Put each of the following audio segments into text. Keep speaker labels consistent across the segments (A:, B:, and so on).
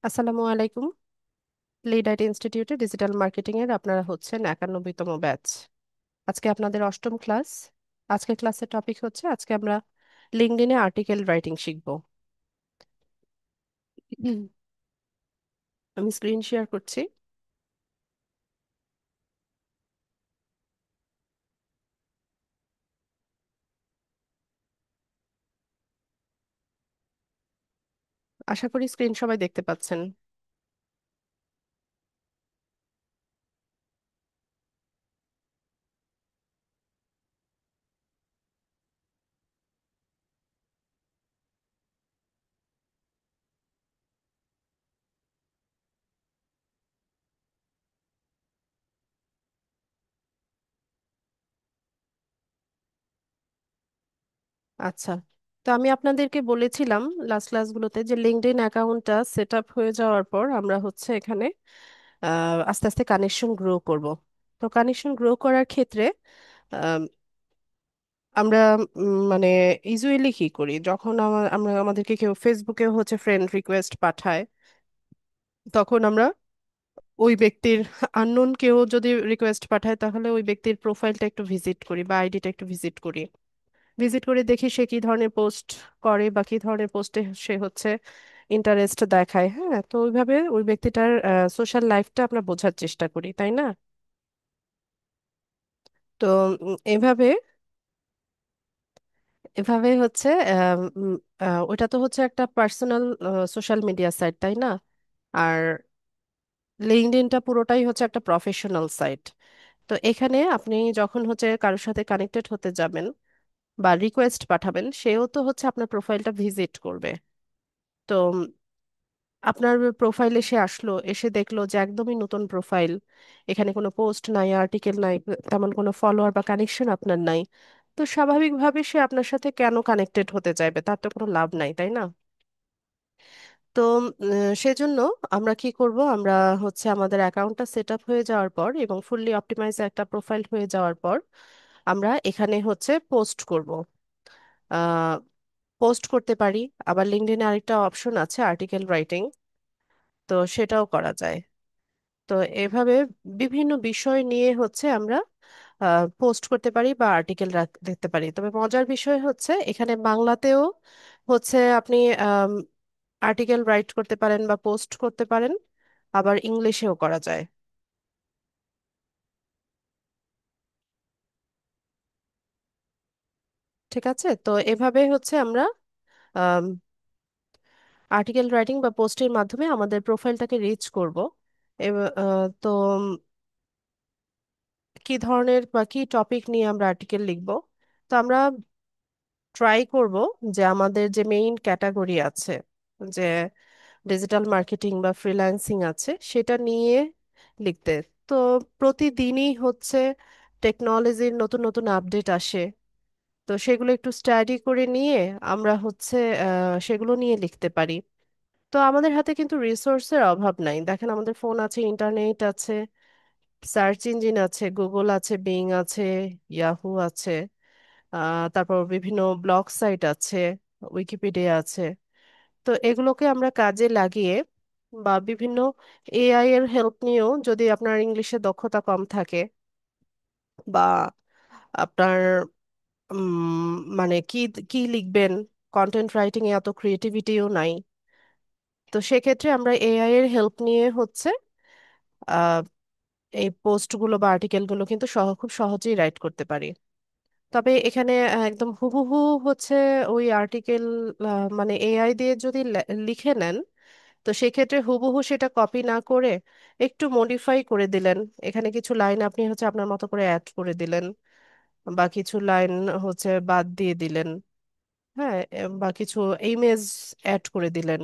A: আসসালামু আলাইকুম। Lead IT ইনস্টিটিউটে ডিজিটাল মার্কেটিং এর আপনারা হচ্ছেন 91তম ব্যাচ। আজকে আপনাদের অষ্টম ক্লাস। আজকের ক্লাসের টপিক হচ্ছে আজকে আমরা লিঙ্কডইনে আর্টিকেল রাইটিং শিখব। হুম, আমি স্ক্রিন শেয়ার করছি। আশা করি স্ক্রিন সবাই দেখতে পাচ্ছেন। আচ্ছা, তো আমি আপনাদেরকে বলেছিলাম লাস্ট ক্লাসগুলোতে যে লিঙ্কডইন অ্যাকাউন্টটা সেট আপ হয়ে যাওয়ার পর আমরা হচ্ছে এখানে আস্তে আস্তে কানেকশন গ্রো করব। তো কানেকশন গ্রো করার ক্ষেত্রে আমরা মানে ইউজুয়ালি কি করি, যখন আমরা আমাদেরকে কেউ ফেসবুকে হচ্ছে ফ্রেন্ড রিকোয়েস্ট পাঠায়, তখন আমরা ওই ব্যক্তির আননোন কেউ যদি রিকোয়েস্ট পাঠায় তাহলে ওই ব্যক্তির প্রোফাইলটা একটু ভিজিট করি বা আইডিটা একটু ভিজিট করি। ভিজিট করে দেখি সে কি ধরনের পোস্ট করে বা কি ধরনের পোস্টে সে হচ্ছে ইন্টারেস্ট দেখায়। হ্যাঁ, তো ওইভাবে ওই ব্যক্তিটার সোশ্যাল লাইফটা আমরা বোঝার চেষ্টা করি, তাই না? তো এভাবে এভাবে হচ্ছে ওইটা তো হচ্ছে একটা পার্সোনাল সোশ্যাল মিডিয়া সাইট, তাই না? আর লিঙ্কডইনটা পুরোটাই হচ্ছে একটা প্রফেশনাল সাইট। তো এখানে আপনি যখন হচ্ছে কারোর সাথে কানেক্টেড হতে যাবেন বা রিকোয়েস্ট পাঠাবেন, সেও তো হচ্ছে আপনার প্রোফাইলটা ভিজিট করবে। তো আপনার প্রোফাইলে সে আসলো, এসে দেখলো যে একদমই নতুন প্রোফাইল, এখানে কোনো পোস্ট নাই, আর্টিকেল নাই, তেমন কোনো ফলোয়ার বা কানেকশন আপনার নাই। তো স্বাভাবিকভাবে সে আপনার সাথে কেন কানেক্টেড হতে চাইবে? তার তো কোনো লাভ নাই, তাই না? তো সেজন্য আমরা কি করব, আমরা হচ্ছে আমাদের অ্যাকাউন্টটা সেট আপ হয়ে যাওয়ার পর এবং ফুললি অপটিমাইজ একটা প্রোফাইল হয়ে যাওয়ার পর আমরা এখানে হচ্ছে পোস্ট করব। পোস্ট করতে পারি। আবার লিঙ্কডইনে আরেকটা অপশন আছে আর্টিকেল রাইটিং, তো সেটাও করা যায়। তো এভাবে বিভিন্ন বিষয় নিয়ে হচ্ছে আমরা পোস্ট করতে পারি বা আর্টিকেল লিখতে পারি। তবে মজার বিষয় হচ্ছে এখানে বাংলাতেও হচ্ছে আপনি আর্টিকেল রাইট করতে পারেন বা পোস্ট করতে পারেন, আবার ইংলিশেও করা যায়। ঠিক আছে, তো এভাবে হচ্ছে আমরা আর্টিকেল রাইটিং বা পোস্টের মাধ্যমে আমাদের প্রোফাইলটাকে রিচ করব। তো কি ধরনের বা কি টপিক নিয়ে আমরা আর্টিকেল লিখব? তো আমরা ট্রাই করব যে আমাদের যে মেইন ক্যাটাগরি আছে, যে ডিজিটাল মার্কেটিং বা ফ্রিল্যান্সিং আছে, সেটা নিয়ে লিখতে। তো প্রতিদিনই হচ্ছে টেকনোলজির নতুন নতুন আপডেট আসে। তো সেগুলো একটু স্টাডি করে নিয়ে আমরা হচ্ছে সেগুলো নিয়ে লিখতে পারি। তো আমাদের হাতে কিন্তু রিসোর্সের অভাব নাই। দেখেন, আমাদের ফোন আছে, ইন্টারনেট আছে, সার্চ ইঞ্জিন আছে, গুগল আছে, বিং আছে, ইয়াহু আছে, তারপর বিভিন্ন ব্লগ সাইট আছে, উইকিপিডিয়া আছে। তো এগুলোকে আমরা কাজে লাগিয়ে বা বিভিন্ন এআই এর হেল্প নিয়েও, যদি আপনার ইংলিশে দক্ষতা কম থাকে বা আপনার মানে কি কি লিখবেন, কন্টেন্ট রাইটিং এ এত ক্রিয়েটিভিটিও নাই, তো সেক্ষেত্রে আমরা এআই এর হেল্প নিয়ে হচ্ছে আহ, এই পোস্টগুলো বা আর্টিকেলগুলো কিন্তু খুব সহজেই রাইট করতে পারি। তবে এখানে একদম হুবহু হচ্ছে ওই আর্টিকেল মানে এআই দিয়ে যদি লিখে নেন, তো সেক্ষেত্রে হুবহু সেটা কপি না করে একটু মডিফাই করে দিলেন। এখানে কিছু লাইন আপনি হচ্ছে আপনার মতো করে অ্যাড করে দিলেন, বা কিছু লাইন হচ্ছে বাদ দিয়ে দিলেন। হ্যাঁ, বা কিছু ইমেজ অ্যাড করে দিলেন।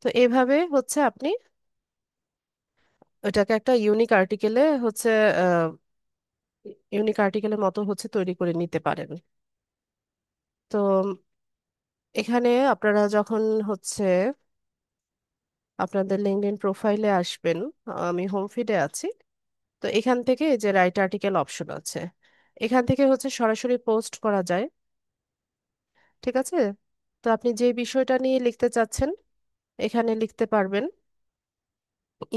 A: তো এভাবে হচ্ছে আপনি ওটাকে একটা ইউনিক আর্টিকেলের মতো হচ্ছে তৈরি করে নিতে পারেন। তো এখানে আপনারা যখন হচ্ছে আপনাদের লিঙ্কডইন প্রোফাইলে আসবেন, আমি হোম ফিডে আছি। তো এখান থেকে এই যে রাইট আর্টিকেল অপশন আছে, এখান থেকে হচ্ছে সরাসরি পোস্ট করা যায়। ঠিক আছে, তো আপনি যে বিষয়টা নিয়ে লিখতে চাচ্ছেন এখানে লিখতে পারবেন।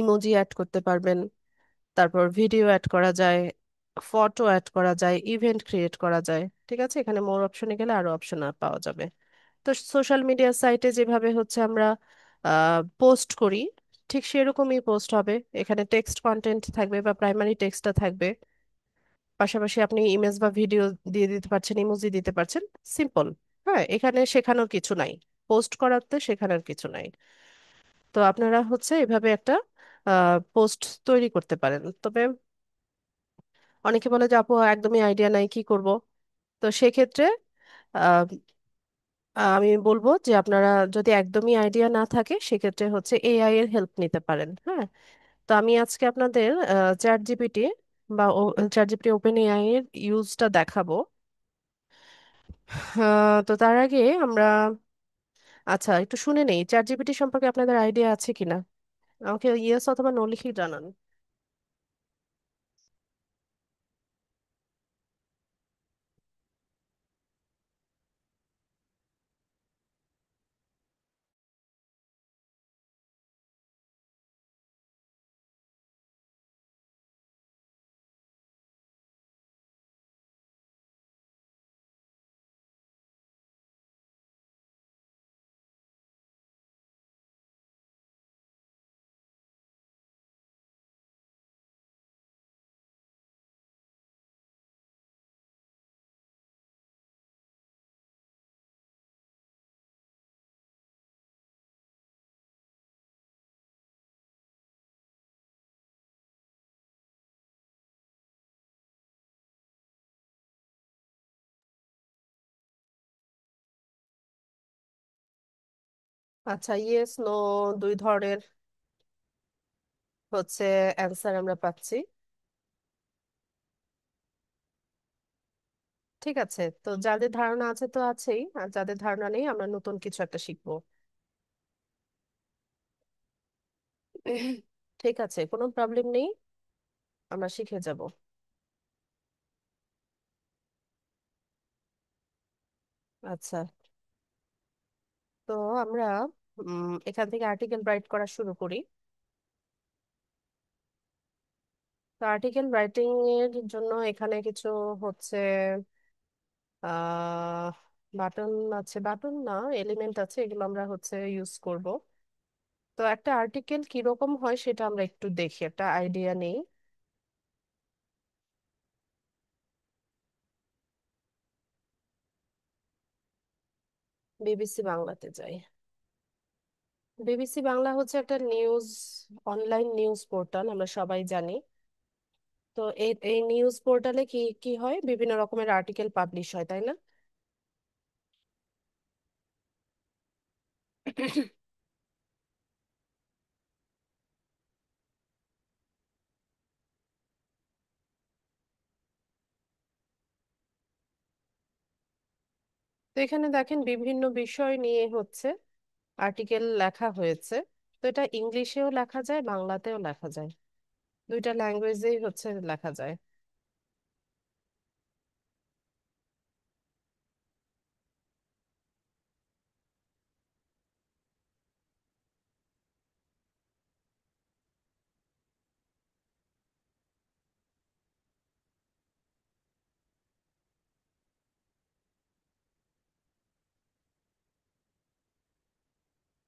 A: ইমোজি অ্যাড করতে পারবেন, তারপর ভিডিও অ্যাড করা যায়, ফটো অ্যাড করা যায়, ইভেন্ট ক্রিয়েট করা যায়। ঠিক আছে, এখানে মোর অপশনে গেলে আরো অপশন পাওয়া যাবে। তো সোশ্যাল মিডিয়া সাইটে যেভাবে হচ্ছে আমরা পোস্ট করি, ঠিক সেরকমই পোস্ট হবে। এখানে টেক্সট কন্টেন্ট থাকবে বা প্রাইমারি টেক্সটটা থাকবে, পাশাপাশি আপনি ইমেজ বা ভিডিও দিয়ে দিতে পারছেন, ইমোজি দিতে পারছেন। সিম্পল। হ্যাঁ, এখানে শেখানোর কিছু নাই, পোস্ট করাতে শেখানোর কিছু নাই। তো আপনারা হচ্ছে এভাবে একটা পোস্ট তৈরি করতে পারেন। তবে অনেকে বলে যে আপু একদমই আইডিয়া নাই, কি করব? তো সেক্ষেত্রে আহ, আমি বলবো যে আপনারা যদি একদমই আইডিয়া না থাকে, সেক্ষেত্রে হচ্ছে এআই এর হেল্প নিতে পারেন। হ্যাঁ, তো আমি আজকে আপনাদের চ্যাট জিপিটি বা চ্যাট জিপিটি ওপেন এআই এর ইউজটা দেখাবো। তো তার আগে আমরা, আচ্ছা একটু শুনে নেই চ্যাট জিপিটি সম্পর্কে আপনাদের আইডিয়া আছে কিনা, আমাকে ইয়েস অথবা নো লিখে জানান। আচ্ছা, ইয়েস নো দুই ধরনের হচ্ছে অ্যান্সার আমরা পাচ্ছি। ঠিক আছে, তো যাদের ধারণা আছে তো আছেই, আর যাদের ধারণা নেই আমরা নতুন কিছু একটা শিখবো। ঠিক আছে, কোনো প্রবলেম নেই, আমরা শিখে যাব। আচ্ছা, তো আমরা এখান থেকে আর্টিকেল রাইট করা শুরু করি। তো আর্টিকেল রাইটিং এর জন্য এখানে কিছু হচ্ছে আহ বাটন আছে, বাটন না, এলিমেন্ট আছে, এগুলো আমরা হচ্ছে ইউজ করব। তো একটা আর্টিকেল কিরকম হয় সেটা আমরা একটু দেখি, একটা আইডিয়া নেই। বিবিসি বাংলাতে যাই। বিবিসি বাংলা হচ্ছে একটা নিউজ, অনলাইন নিউজ পোর্টাল, আমরা সবাই জানি। তো এই এই নিউজ পোর্টালে কি কি হয়, বিভিন্ন রকমের আর্টিকেল পাবলিশ হয়, তাই না? তো এখানে দেখেন বিভিন্ন বিষয় নিয়ে হচ্ছে আর্টিকেল লেখা হয়েছে। তো এটা ইংলিশেও লেখা যায়, বাংলাতেও লেখা যায়, দুইটা ল্যাঙ্গুয়েজেই হচ্ছে লেখা যায়।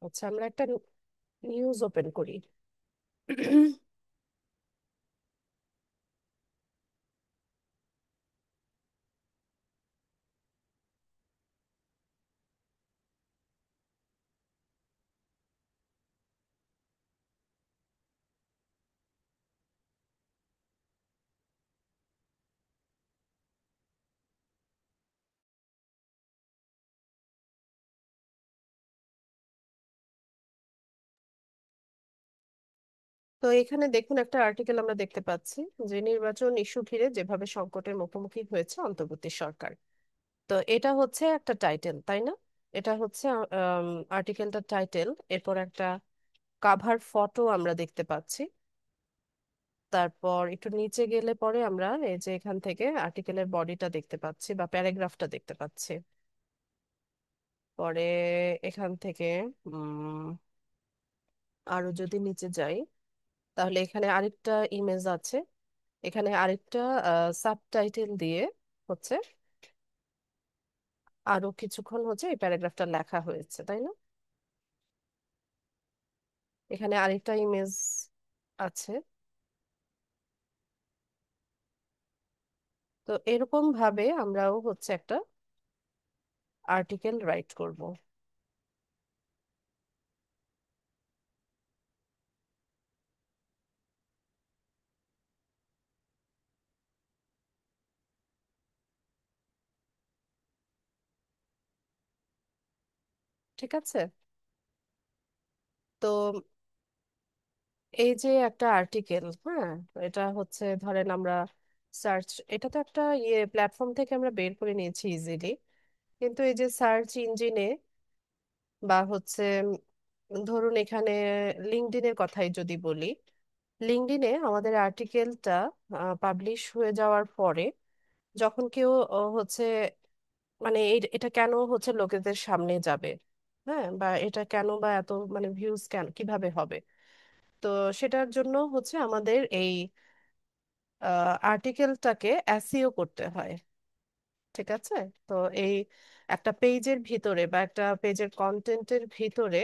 A: আচ্ছা, আমরা একটা নিউজ ওপেন করি। তো এখানে দেখুন একটা আর্টিকেল আমরা দেখতে পাচ্ছি যে নির্বাচন ইস্যু ঘিরে যেভাবে সংকটের মুখোমুখি হয়েছে অন্তর্বর্তী সরকার। তো এটা হচ্ছে একটা টাইটেল, তাই না? এটা হচ্ছে আর্টিকেলটার টাইটেল। এরপর একটা কাভার ফটো আমরা দেখতে পাচ্ছি। তারপর একটু নিচে গেলে পরে আমরা এই যে এখান থেকে আর্টিকেলের বডিটা দেখতে পাচ্ছি বা প্যারাগ্রাফটা দেখতে পাচ্ছি। পরে এখান থেকে উম আরো যদি নিচে যাই, তাহলে এখানে আরেকটা ইমেজ আছে, এখানে আরেকটা সাবটাইটেল দিয়ে হচ্ছে আরো কিছুক্ষণ হচ্ছে এই প্যারাগ্রাফটা লেখা হয়েছে, তাই না? এখানে আরেকটা ইমেজ আছে। তো এরকম ভাবে আমরাও হচ্ছে একটা আর্টিকেল রাইট করব। ঠিক আছে। তো এই যে একটা আর্টিকেল, হ্যাঁ, এটা হচ্ছে ধরেন আমরা সার্চ, এটা তো একটা ইয়ে প্ল্যাটফর্ম থেকে আমরা বের করে নিয়েছি ইজিলি, কিন্তু এই যে সার্চ ইঞ্জিনে বা হচ্ছে ধরুন এখানে লিঙ্কডইনের কথাই যদি বলি, লিঙ্কডইনে আমাদের আর্টিকেলটা পাবলিশ হয়ে যাওয়ার পরে যখন কেউ হচ্ছে মানে এটা কেন হচ্ছে লোকেদের সামনে যাবে, হ্যাঁ, বা এটা কেন বা এত মানে ভিউজ কেন কিভাবে হবে, তো সেটার জন্য হচ্ছে আমাদের এই আর্টিকেলটাকে এসইও করতে হয়। ঠিক আছে। তো এই একটা পেজের ভিতরে বা একটা পেজের কন্টেন্টের ভিতরে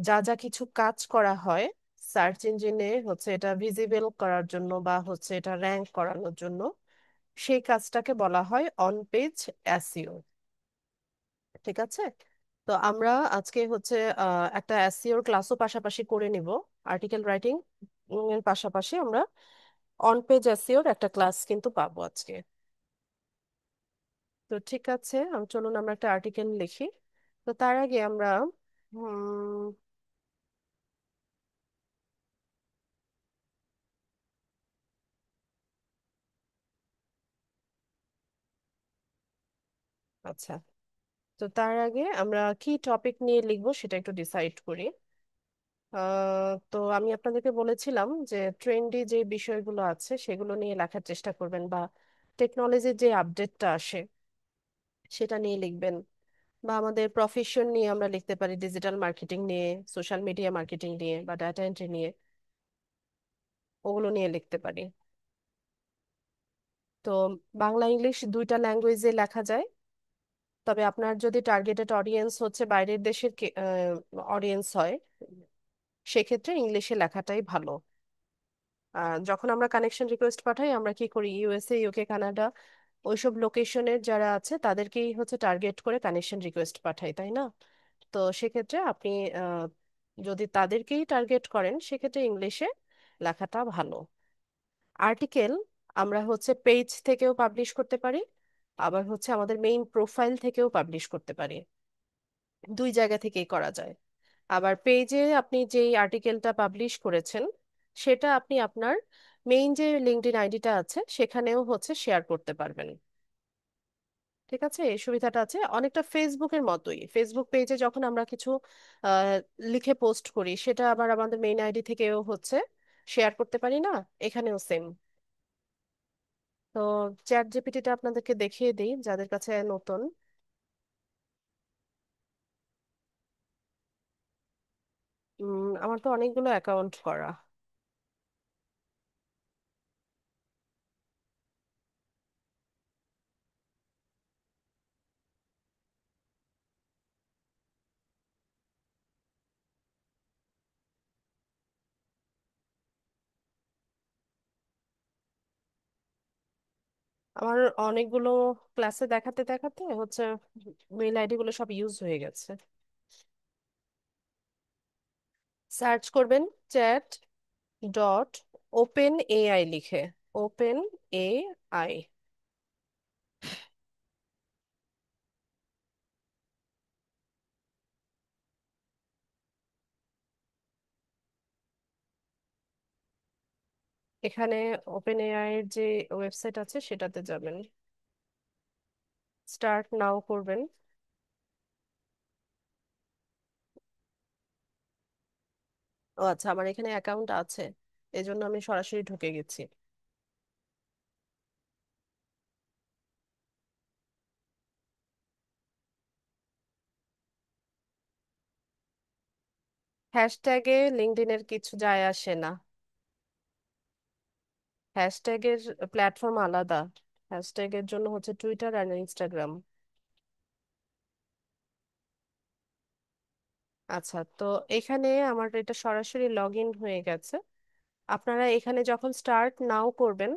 A: যা যা কিছু কাজ করা হয় সার্চ ইঞ্জিনে হচ্ছে এটা ভিজিবল করার জন্য বা হচ্ছে এটা র্যাঙ্ক করানোর জন্য, সেই কাজটাকে বলা হয় অন পেজ এসইও। ঠিক আছে। তো আমরা আজকে হচ্ছে একটা এসইওর ক্লাসও পাশাপাশি করে নিব, আর্টিকেল রাইটিং এর পাশাপাশি আমরা অন পেজ এসইওর একটা ক্লাস কিন্তু পাবো আজকে। তো ঠিক আছে, চলুন আমরা একটা আর্টিকেল লিখি। তো তার আগে আমরা উম, আচ্ছা, তো তার আগে আমরা কি টপিক নিয়ে লিখবো সেটা একটু ডিসাইড করি। তো আমি আপনাদেরকে বলেছিলাম যে ট্রেন্ডি যে বিষয়গুলো আছে সেগুলো নিয়ে লেখার চেষ্টা করবেন, বা টেকনোলজির যে আপডেটটা আসে সেটা নিয়ে লিখবেন, বা আমাদের প্রফেশন নিয়ে আমরা লিখতে পারি, ডিজিটাল মার্কেটিং নিয়ে, সোশ্যাল মিডিয়া মার্কেটিং নিয়ে, বা ডাটা এন্ট্রি নিয়ে, ওগুলো নিয়ে লিখতে পারি। তো বাংলা ইংলিশ দুইটা ল্যাঙ্গুয়েজে লেখা যায়, তবে আপনার যদি টার্গেটেড অডিয়েন্স হচ্ছে বাইরের দেশের অডিয়েন্স হয়, সেক্ষেত্রে ইংলিশে লেখাটাই ভালো। যখন আমরা কানেকশন রিকোয়েস্ট পাঠাই আমরা কি করি, ইউএসএ, ইউকে, কানাডা, ওইসব লোকেশনের যারা আছে তাদেরকেই হচ্ছে টার্গেট করে কানেকশন রিকোয়েস্ট পাঠাই, তাই না? তো সেক্ষেত্রে আপনি আহ, যদি তাদেরকেই টার্গেট করেন সেক্ষেত্রে ইংলিশে লেখাটা ভালো। আর্টিকেল আমরা হচ্ছে পেজ থেকেও পাবলিশ করতে পারি, আবার হচ্ছে আমাদের মেইন প্রোফাইল থেকেও পাবলিশ করতে পারি, দুই জায়গা থেকেই করা যায়। আবার পেজে আপনি যেই আর্টিকেলটা পাবলিশ করেছেন সেটা আপনি আপনার মেইন যে লিঙ্কডইন আইডিটা আছে সেখানেও হচ্ছে শেয়ার করতে পারবেন। ঠিক আছে, এই সুবিধাটা আছে, অনেকটা ফেসবুকের মতোই। ফেসবুক পেজে যখন আমরা কিছু আহ, লিখে পোস্ট করি সেটা আবার আমাদের মেইন আইডি থেকেও হচ্ছে শেয়ার করতে পারি না, এখানেও সেম। তো চ্যাট জিপিটিটা আপনাদেরকে দেখিয়ে দিই যাদের কাছে নতুন। আমার তো অনেকগুলো অ্যাকাউন্ট করা। আমার অনেকগুলো ক্লাসে দেখাতে দেখাতে হচ্ছে মেইল আইডি গুলো সব ইউজ হয়ে গেছে। সার্চ করবেন চ্যাট ডট ওপেন এআই লিখে, ওপেন এআই। এখানে ওপেন এআই এর যে ওয়েবসাইট আছে সেটাতে যাবেন, স্টার্ট নাও করবেন। ও আচ্ছা, আমার এখানে অ্যাকাউন্ট আছে, এজন্য আমি সরাসরি ঢুকে গেছি। হ্যাশট্যাগে লিঙ্কডইনের কিছু যায় আসে না। হ্যাশট্যাগের প্ল্যাটফর্ম আলাদা। হ্যাশট্যাগের জন্য হচ্ছে টুইটার আর ইনস্টাগ্রাম। আচ্ছা, তো এখানে আমার এটা সরাসরি লগ ইন হয়ে গেছে। আপনারা এখানে যখন স্টার্ট নাও করবেন,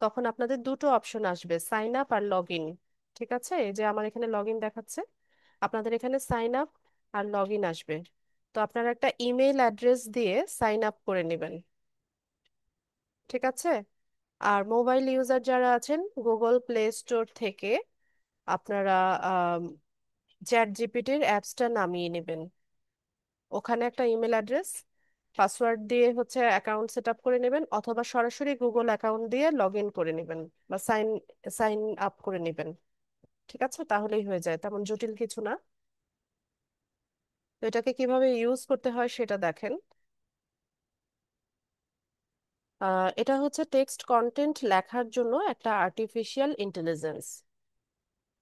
A: তখন আপনাদের দুটো অপশন আসবে, সাইন আপ আর লগ ইন। ঠিক আছে, এই যে আমার এখানে লগ ইন দেখাচ্ছে, আপনাদের এখানে সাইন আপ আর লগ ইন আসবে। তো আপনারা একটা ইমেল অ্যাড্রেস দিয়ে সাইন আপ করে নেবেন। ঠিক আছে। আর মোবাইল ইউজার যারা আছেন, গুগল প্লে স্টোর থেকে আপনারা চ্যাট জিপিটির অ্যাপসটা নামিয়ে নেবেন। ওখানে একটা ইমেল অ্যাড্রেস, পাসওয়ার্ড দিয়ে হচ্ছে অ্যাকাউন্ট সেট আপ করে নেবেন, অথবা সরাসরি গুগল অ্যাকাউন্ট দিয়ে লগ ইন করে নেবেন বা সাইন সাইন আপ করে নেবেন। ঠিক আছে, তাহলেই হয়ে যায়, তেমন জটিল কিছু না। তো এটাকে কিভাবে ইউজ করতে হয় সেটা দেখেন। এটা হচ্ছে টেক্সট কন্টেন্ট লেখার জন্য একটা আর্টিফিশিয়াল ইন্টেলিজেন্স।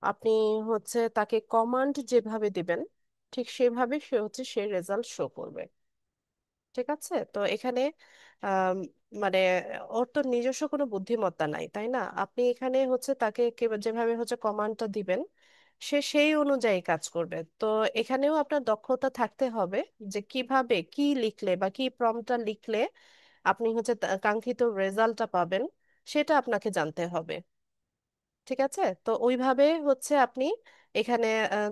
A: আপনি হচ্ছে তাকে কমান্ড যেভাবে দিবেন, ঠিক সেভাবে সে হচ্ছে সেই রেজাল্ট শো করবে। ঠিক আছে, তো এখানে আম, মানে ওর তো নিজস্ব কোনো বুদ্ধিমত্তা নাই, তাই না? আপনি এখানে হচ্ছে তাকে যেভাবে হচ্ছে কমান্ডটা দিবেন, সে সেই অনুযায়ী কাজ করবে। তো এখানেও আপনার দক্ষতা থাকতে হবে যে কিভাবে কি লিখলে বা কি প্রম্পটটা লিখলে আপনি হচ্ছে কাঙ্ক্ষিত রেজাল্টটা পাবেন, সেটা আপনাকে জানতে হবে। ঠিক আছে, তো ওইভাবে হচ্ছে আপনি এখানে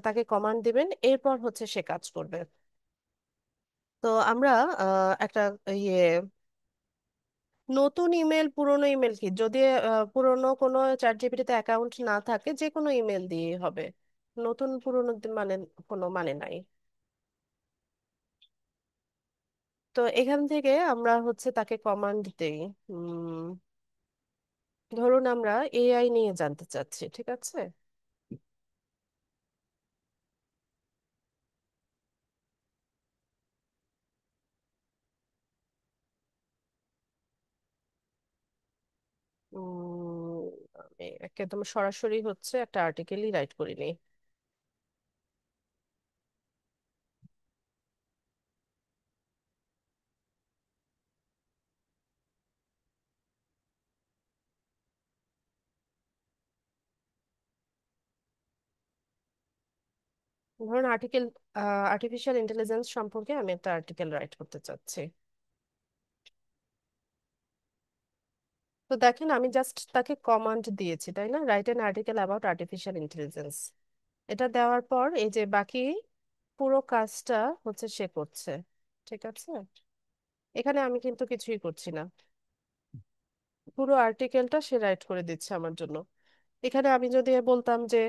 A: তাকে কমান্ড দিবেন, এরপর হচ্ছে সে কাজ করবে। তো আমরা একটা ইয়ে নতুন ইমেল, পুরনো ইমেল, কি যদি পুরনো কোনো চ্যাট জিপিটিতে অ্যাকাউন্ট না থাকে, যে কোনো ইমেল দিয়ে হবে। নতুন পুরনো মানে কোনো মানে নাই। তো এখান থেকে আমরা হচ্ছে তাকে কমান্ড দেই। ধরুন আমরা এআই নিয়ে জানতে চাচ্ছি, ঠিক আছে। উম, আমি একদম সরাসরি হচ্ছে একটা আর্টিকেলই রাইট করিনি। ধরুন আর্টিকেল, আর্টিফিশিয়াল ইন্টেলিজেন্স সম্পর্কে আমি একটা আর্টিকেল রাইট করতে চাচ্ছি। তো দেখেন, আমি জাস্ট তাকে কমান্ড দিয়েছি, তাই না? Write an article about artificial intelligence. এটা দেওয়ার পর এই যে বাকি পুরো কাজটা হচ্ছে সে করছে। ঠিক আছে, এখানে আমি কিন্তু কিছুই করছি না, পুরো আর্টিকেলটা সে রাইট করে দিচ্ছে আমার জন্য। এখানে আমি যদি বলতাম যে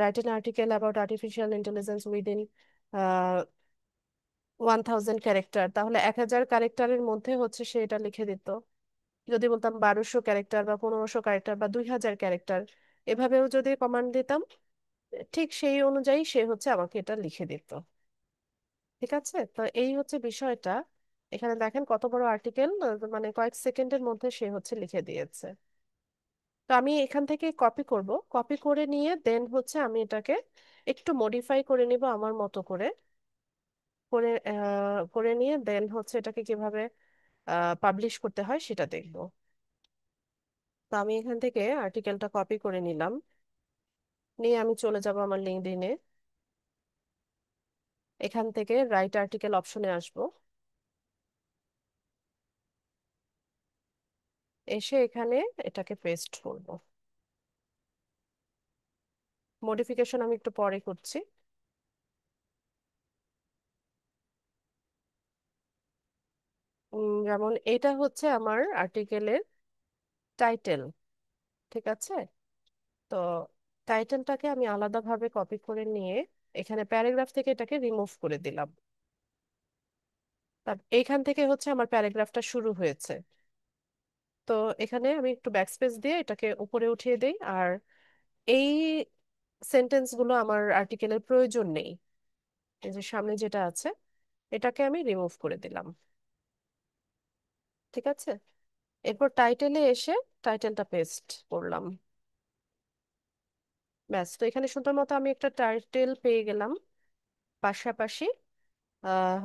A: write an article about artificial intelligence within 1000 character, তাহলে 1000 ক্যারেক্টারের মধ্যে হচ্ছে সে এটা লিখে দিত। যদি বলতাম 1200 ক্যারেক্টার বা 1500 ক্যারেক্টার বা 2000 ক্যারেক্টার, এভাবেও যদি কমান্ড দিতাম, ঠিক সেই অনুযায়ী সে হচ্ছে আমাকে এটা লিখে দিত। ঠিক আছে, তো এই হচ্ছে বিষয়টা। এখানে দেখেন কত বড় আর্টিকেল, মানে কয়েক সেকেন্ডের মধ্যে সে হচ্ছে লিখে দিয়েছে। তো আমি এখান থেকে কপি করব, কপি করে নিয়ে দেন হচ্ছে আমি এটাকে একটু মডিফাই করে নিব আমার মতো করে, করে নিয়ে দেন হচ্ছে এটাকে কিভাবে পাবলিশ করতে হয় সেটা দেখব। তো আমি এখান থেকে আর্টিকেলটা কপি করে নিলাম, নিয়ে আমি চলে যাব আমার লিঙ্কডইনে। এখান থেকে রাইট আর্টিকেল অপশনে আসব, এসে এখানে এটাকে পেস্ট করব। মডিফিকেশন আমি একটু পরে করছি। যেমন এটা হচ্ছে আমার আর্টিকেলের টাইটেল। ঠিক আছে, তো টাইটেলটাকে আমি আলাদাভাবে কপি করে নিয়ে এখানে প্যারাগ্রাফ থেকে এটাকে রিমুভ করে দিলাম। তার এইখান থেকে হচ্ছে আমার প্যারাগ্রাফটা শুরু হয়েছে। তো এখানে আমি একটু ব্যাকস্পেস দিয়ে এটাকে উপরে উঠিয়ে দেই, আর এই সেন্টেন্সগুলো আমার আর্টিকেলের প্রয়োজন নেই। এই যে সামনে যেটা আছে, এটাকে আমি রিমুভ করে দিলাম। ঠিক আছে, এরপর টাইটেলে এসে টাইটেলটা পেস্ট করলাম। ব্যাস, তো এখানে সুন্দর মতো আমি একটা টাইটেল পেয়ে গেলাম। পাশাপাশি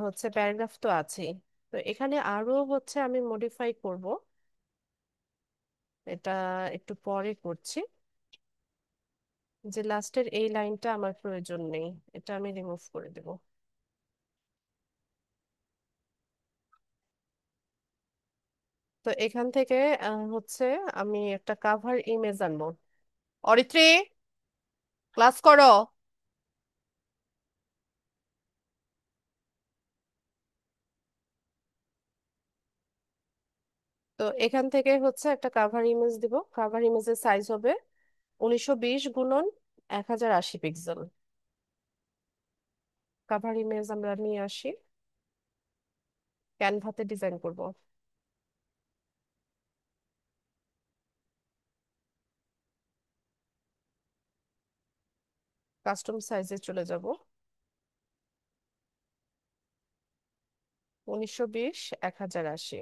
A: হচ্ছে প্যারাগ্রাফ তো আছেই। তো এখানে আরো হচ্ছে আমি মডিফাই করব, এটা একটু পরে করছি। যে লাস্টের এই লাইনটা আমার প্রয়োজন নেই, এটা আমি রিমুভ করে দেব। তো এখান থেকে হচ্ছে আমি একটা কাভার ইমেজ আনবো। অরিত্রী, ক্লাস করো। তো এখান থেকে হচ্ছে একটা কাভার ইমেজ দিব। কাভার ইমেজের সাইজ হবে 1920 গুণন 1080 পিক্সেল। কাভার ইমেজ আমরা নিয়ে আসি, ক্যানভাতে ডিজাইন করব। কাস্টম সাইজে চলে যাব, 1920 1080।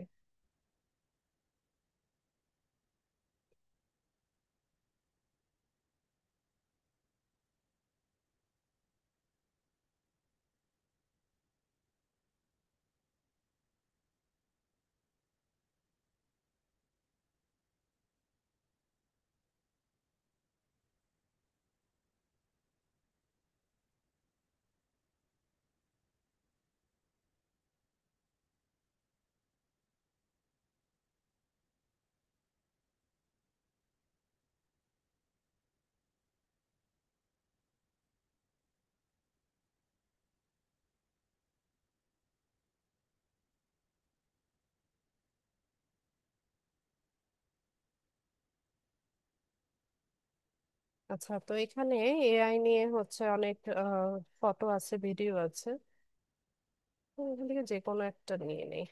A: আচ্ছা, তো এখানে এআই নিয়ে হচ্ছে অনেক ফটো আছে, ভিডিও আছে। তো এখান থেকে যে কোনো একটা নিয়ে নেই।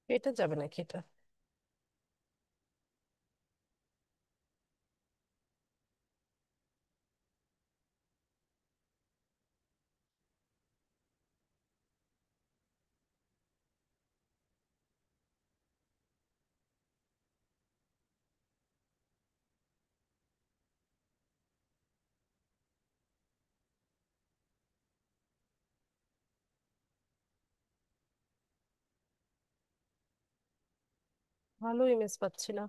A: এটা যাবে নাকি এটা? ভালো ইমেজ পাচ্ছি না।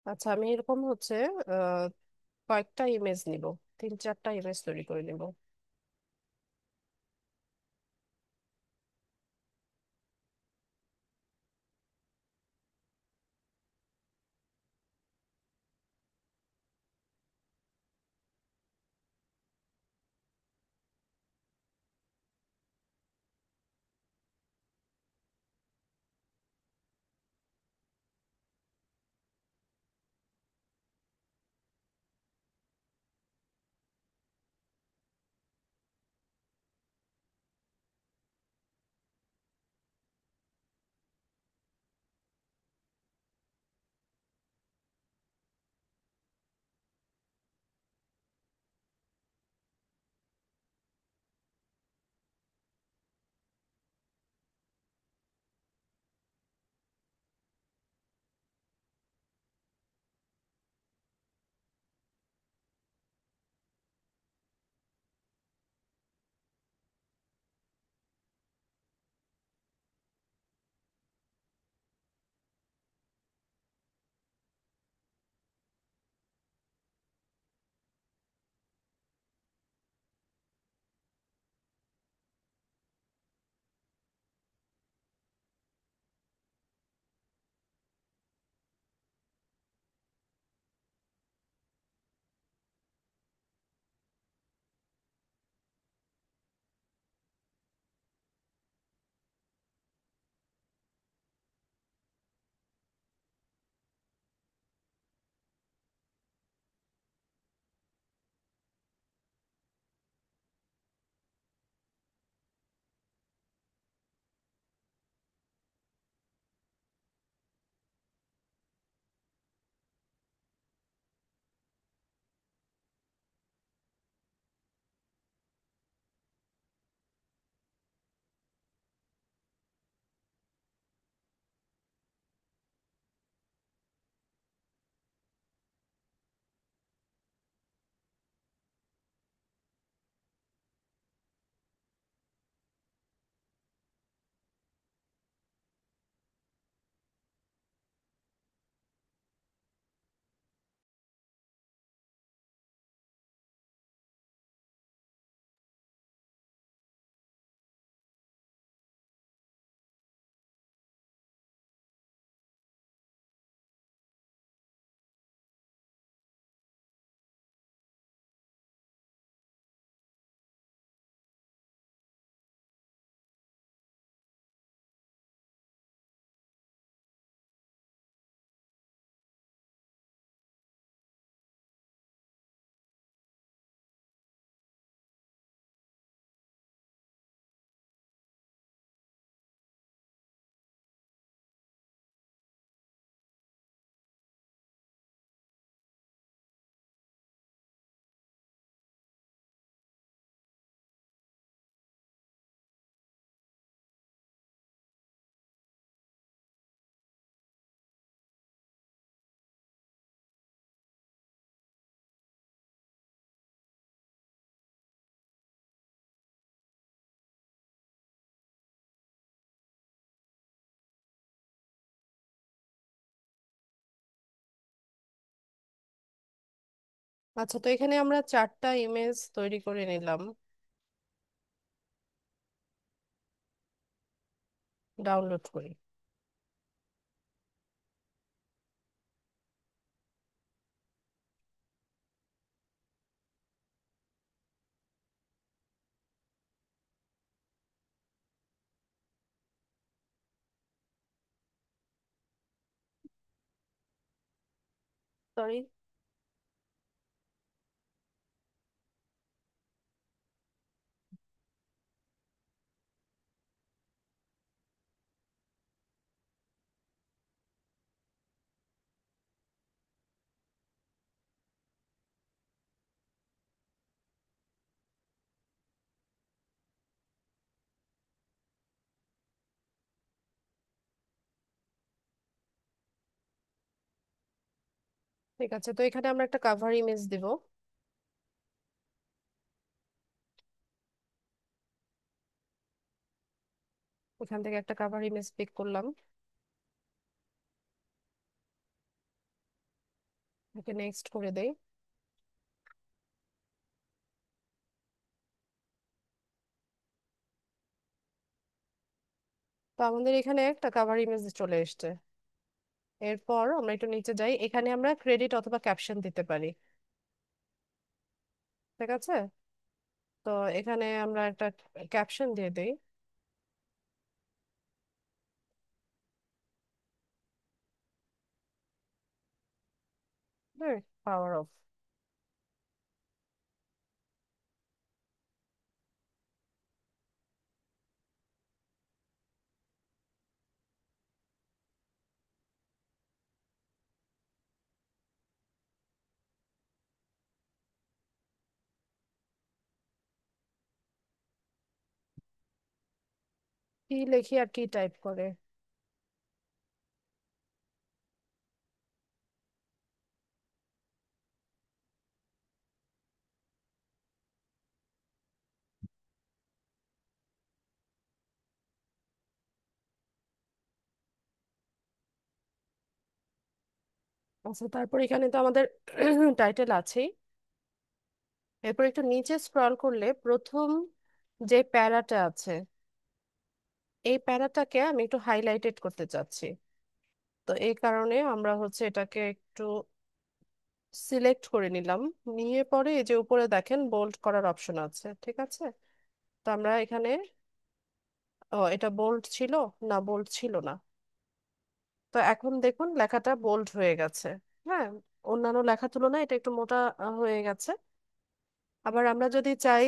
A: আচ্ছা, আমি এরকম হচ্ছে আহ, কয়েকটা ইমেজ নিব, 3-4টা ইমেজ তৈরি করে নিব। আচ্ছা, তো এখানে আমরা 4টা ইমেজ তৈরি করে নিলাম। ডাউনলোড করি। সরি। ঠিক আছে, তো এখানে আমরা একটা কাভার ইমেজ দিব। এখান থেকে একটা কাভার ইমেজ পিক করলাম। ওকে, নেক্সট করে দেই। তো আমাদের এখানে একটা কাভার ইমেজ চলে এসেছে। এরপর আমরা একটু নিচে যাই, এখানে আমরা ক্রেডিট অথবা ক্যাপশন দিতে পারি। ঠিক আছে, তো এখানে আমরা একটা ক্যাপশন দিয়ে দিই। Power of. কি লিখি আর কি টাইপ করে? আচ্ছা, তারপর এখানে তো আমাদের টাইটেল আছেই। এরপর একটু নিচে স্ক্রল করলে প্রথম যে প্যারাটা আছে, এই প্যারাটাকে আমি একটু হাইলাইটেড করতে চাচ্ছি। তো এই কারণে আমরা হচ্ছে এটাকে একটু সিলেক্ট করে নিলাম। নিয়ে পরে এই যে উপরে দেখেন বোল্ড করার অপশন আছে, ঠিক আছে। তো আমরা এখানে, ও এটা বোল্ড ছিল, না বোল্ড ছিল না। তো এখন দেখুন লেখাটা বোল্ড হয়ে গেছে। হ্যাঁ, অন্যান্য লেখার তুলনায় এটা একটু মোটা হয়ে গেছে। আবার আমরা যদি চাই,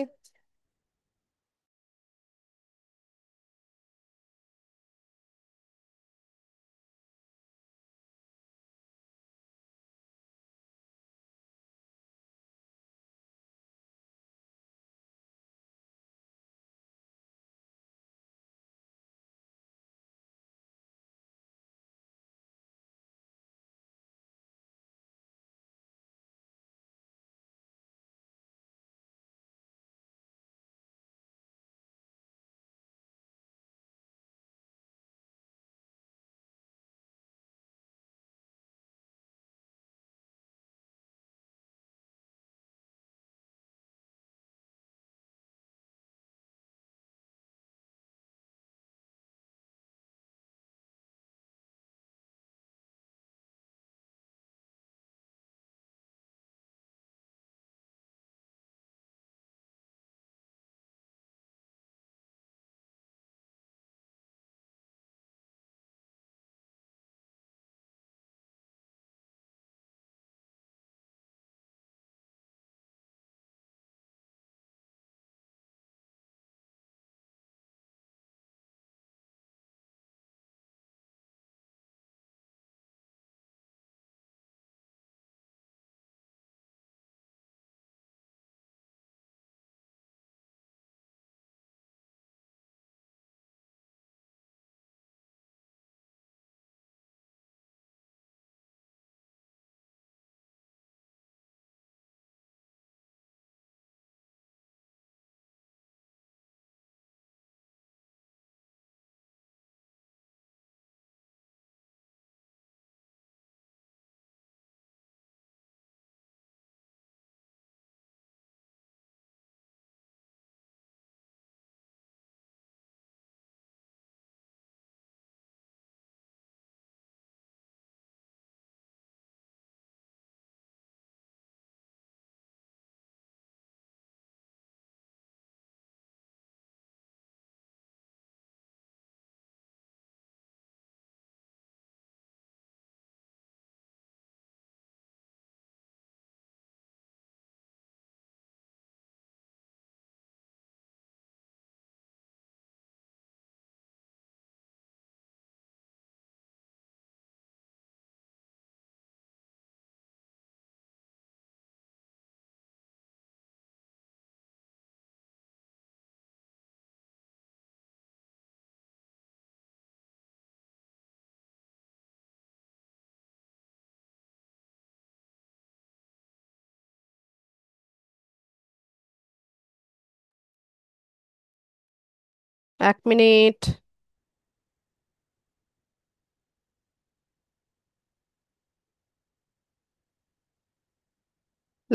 A: এক মিনিট।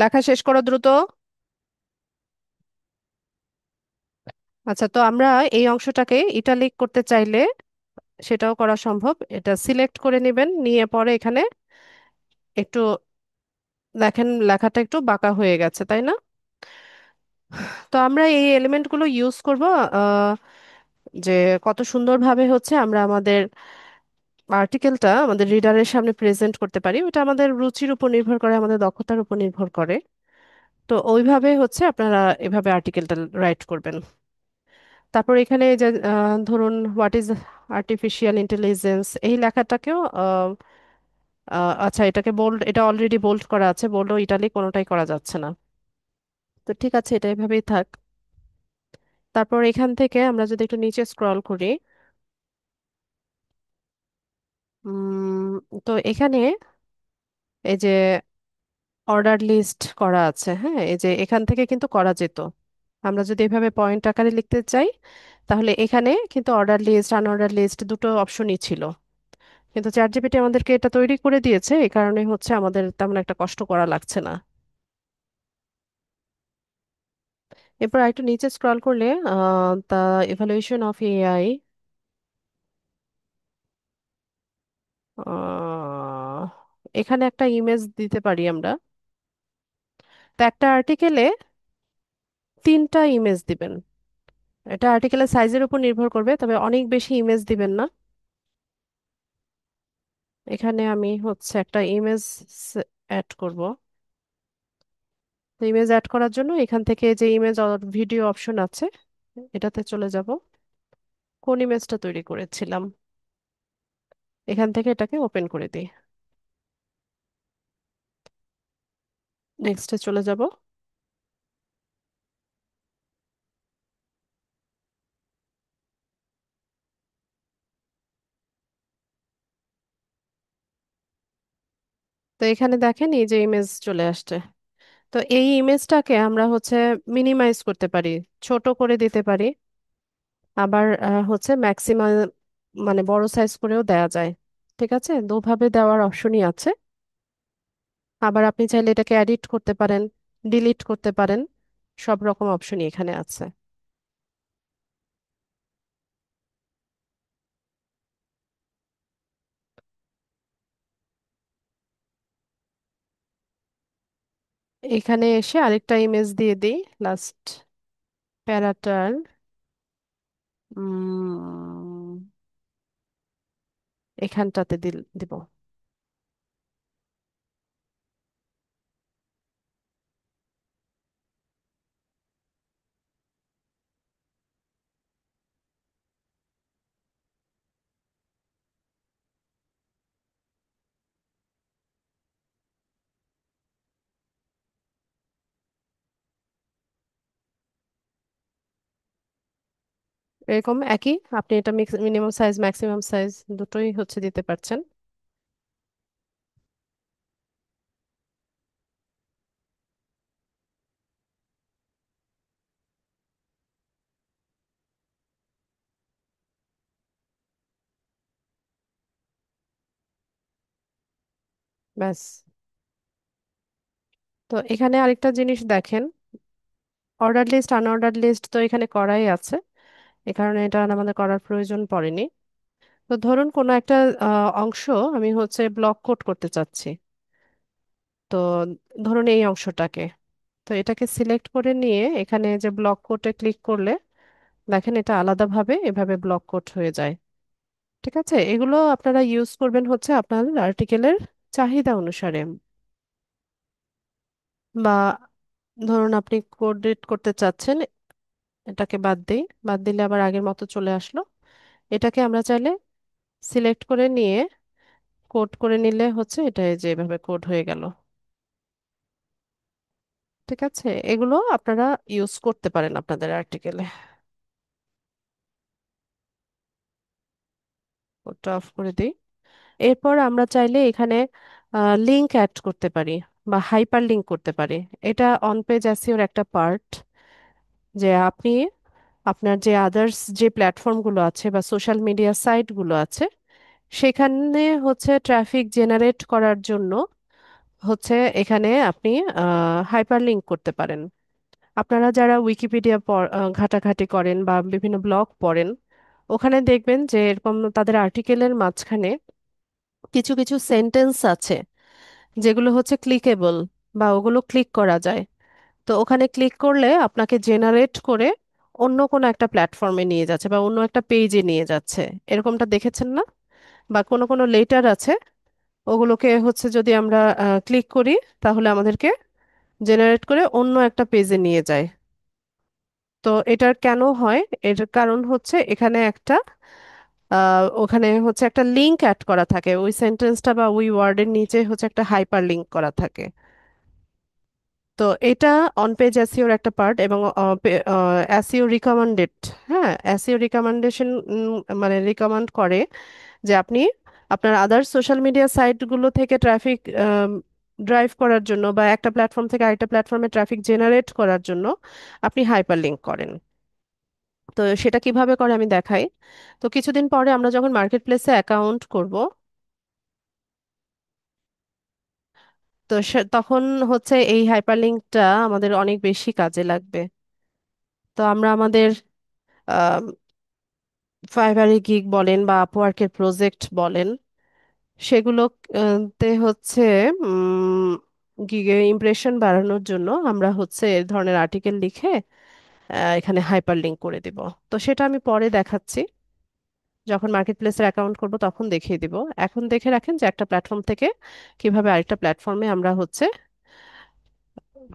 A: লেখা শেষ করো দ্রুত। আচ্ছা, তো আমরা এই অংশটাকে ইটালিক করতে চাইলে সেটাও করা সম্ভব। এটা সিলেক্ট করে নেবেন, নিয়ে পরে এখানে একটু দেখেন লেখাটা একটু বাঁকা হয়ে গেছে, তাই না? তো আমরা এই এলিমেন্টগুলো ইউজ করব আহ, যে কত সুন্দরভাবে হচ্ছে আমরা আমাদের আর্টিকেলটা আমাদের রিডারের সামনে প্রেজেন্ট করতে পারি। ওটা আমাদের রুচির উপর নির্ভর করে, আমাদের দক্ষতার উপর নির্ভর করে। তো ওইভাবে হচ্ছে আপনারা এভাবে আর্টিকেলটা রাইট করবেন। তারপর এখানে এই যে ধরুন হোয়াট ইজ আর্টিফিশিয়াল ইন্টেলিজেন্স, এই লেখাটাকেও আচ্ছা, এটাকে বোল্ড, এটা অলরেডি বোল্ড করা আছে, বোল্ড ও ইটালিক কোনোটাই করা যাচ্ছে না। তো ঠিক আছে, এটা এভাবেই থাক। তারপর এখান থেকে আমরা যদি একটু নিচে স্ক্রল করি, উম, তো এখানে এই যে অর্ডার লিস্ট করা আছে, হ্যাঁ, এই যে এখান থেকে কিন্তু করা যেত। আমরা যদি এভাবে পয়েন্ট আকারে লিখতে চাই, তাহলে এখানে কিন্তু অর্ডার লিস্ট আনঅর্ডার লিস্ট দুটো অপশনই ছিল। কিন্তু চ্যাট জিপিটি আমাদেরকে এটা তৈরি করে দিয়েছে, এই কারণে হচ্ছে আমাদের তেমন একটা কষ্ট করা লাগছে না। এরপর একটু নিচে স্ক্রল করলে দ্য ইভালুয়েশন অফ এআই, এখানে একটা ইমেজ দিতে পারি আমরা। তো একটা আর্টিকেলে 3টা ইমেজ দিবেন। এটা আর্টিকেলের সাইজের উপর নির্ভর করবে, তবে অনেক বেশি ইমেজ দিবেন না। এখানে আমি হচ্ছে একটা ইমেজ অ্যাড করব। তো ইমেজ অ্যাড করার জন্য এখান থেকে যে ইমেজ ভিডিও অপশন আছে, এটাতে চলে যাব। কোন ইমেজটা তৈরি করেছিলাম, এখান থেকে এটাকে ওপেন করে দিই। নেক্সটে চলে যাব। তো এখানে দেখেন এই যে ইমেজ চলে আসছে। তো এই ইমেজটাকে আমরা হচ্ছে মিনিমাইজ করতে পারি, ছোট করে দিতে পারি। আবার হচ্ছে ম্যাক্সিমাম মানে বড় সাইজ করেও দেওয়া যায়। ঠিক আছে, দুভাবে দেওয়ার অপশনই আছে। আবার আপনি চাইলে এটাকে এডিট করতে পারেন, ডিলিট করতে পারেন, সব রকম অপশনই এখানে আছে। এখানে এসে আরেকটা ইমেজ দিয়ে দিই, লাস্ট প্যারাটার। এখানটাতে দিব। এরকম একই, আপনি এটা মিনিমাম সাইজ ম্যাক্সিমাম সাইজ দুটোই হচ্ছে দিতে পারছেন। ব্যাস। তো এখানে আরেকটা জিনিস দেখেন, অর্ডার লিস্ট আনঅর্ডার লিস্ট তো এখানে করাই আছে, এ কারণে এটা আর আমাদের করার প্রয়োজন পড়েনি। তো ধরুন কোনো একটা অংশ আমি হচ্ছে ব্লক কোড করতে চাচ্ছি। তো ধরুন এই অংশটাকে, তো এটাকে সিলেক্ট করে নিয়ে এখানে যে ব্লক কোডে ক্লিক করলে দেখেন এটা আলাদাভাবে এভাবে ব্লক কোড হয়ে যায়। ঠিক আছে, এগুলো আপনারা ইউজ করবেন হচ্ছে আপনাদের আর্টিকেলের চাহিদা অনুসারে। বা ধরুন আপনি কোড করতে চাচ্ছেন, এটাকে বাদ দিই, বাদ দিলে আবার আগের মতো চলে আসলো। এটাকে আমরা চাইলে সিলেক্ট করে নিয়ে কোড করে নিলে হচ্ছে এটা এই যে এভাবে কোড হয়ে গেল। ঠিক আছে, এগুলো আপনারা ইউজ করতে পারেন আপনাদের আর্টিকেলে। কোডটা অফ করে দিই। এরপর আমরা চাইলে এখানে লিংক অ্যাড করতে পারি বা হাইপার লিংক করতে পারি। এটা অন পেজ এসইওর একটা পার্ট, যে আপনি আপনার যে আদার্স যে প্ল্যাটফর্মগুলো আছে বা সোশ্যাল মিডিয়া সাইটগুলো আছে, সেখানে হচ্ছে ট্রাফিক জেনারেট করার জন্য হচ্ছে এখানে আপনি হাইপার লিঙ্ক করতে পারেন। আপনারা যারা উইকিপিডিয়া ঘাটাঘাটি করেন বা বিভিন্ন ব্লগ পড়েন, ওখানে দেখবেন যে এরকম তাদের আর্টিকেলের মাঝখানে কিছু কিছু সেন্টেন্স আছে যেগুলো হচ্ছে ক্লিকেবল, বা ওগুলো ক্লিক করা যায়। তো ওখানে ক্লিক করলে আপনাকে জেনারেট করে অন্য কোনো একটা প্ল্যাটফর্মে নিয়ে যাচ্ছে বা অন্য একটা পেজে নিয়ে যাচ্ছে। এরকমটা দেখেছেন না? বা কোনো কোনো লেটার আছে, ওগুলোকে হচ্ছে যদি আমরা ক্লিক করি, তাহলে আমাদেরকে জেনারেট করে অন্য একটা পেজে নিয়ে যায়। তো এটার কেন হয়? এর কারণ হচ্ছে এখানে একটা ওখানে হচ্ছে একটা লিংক অ্যাড করা থাকে, ওই সেন্টেন্সটা বা ওই ওয়ার্ডের নিচে হচ্ছে একটা হাইপার লিংক করা থাকে। তো এটা অন পেজ এসইওর একটা পার্ট, এবং এসইও রিকমেন্ডেড। হ্যাঁ, এসইও রিকমেন্ডেশন মানে রিকমেন্ড করে যে আপনি আপনার আদার সোশ্যাল মিডিয়া সাইটগুলো থেকে ট্রাফিক ড্রাইভ করার জন্য বা একটা প্ল্যাটফর্ম থেকে আরেকটা প্ল্যাটফর্মে ট্রাফিক জেনারেট করার জন্য আপনি হাইপার লিংক করেন। তো সেটা কিভাবে করে আমি দেখাই। তো কিছুদিন পরে আমরা যখন মার্কেট প্লেসে অ্যাকাউন্ট করব, তো তখন হচ্ছে এই হাইপারলিংকটা আমাদের অনেক বেশি কাজে লাগবে। তো আমরা আমাদের ফাইবারে গিগ বলেন বা আপওয়ার্কের প্রজেক্ট বলেন, সেগুলো তে হচ্ছে গিগে ইমপ্রেশন বাড়ানোর জন্য আমরা হচ্ছে এই ধরনের আর্টিকেল লিখে এখানে হাইপার লিংক করে দিব। তো সেটা আমি পরে দেখাচ্ছি, যখন মার্কেট প্লেসের অ্যাকাউন্ট করব তখন দেখিয়ে দিব। এখন দেখে রাখেন যে একটা প্ল্যাটফর্ম থেকে কিভাবে আরেকটা প্ল্যাটফর্মে আমরা হচ্ছে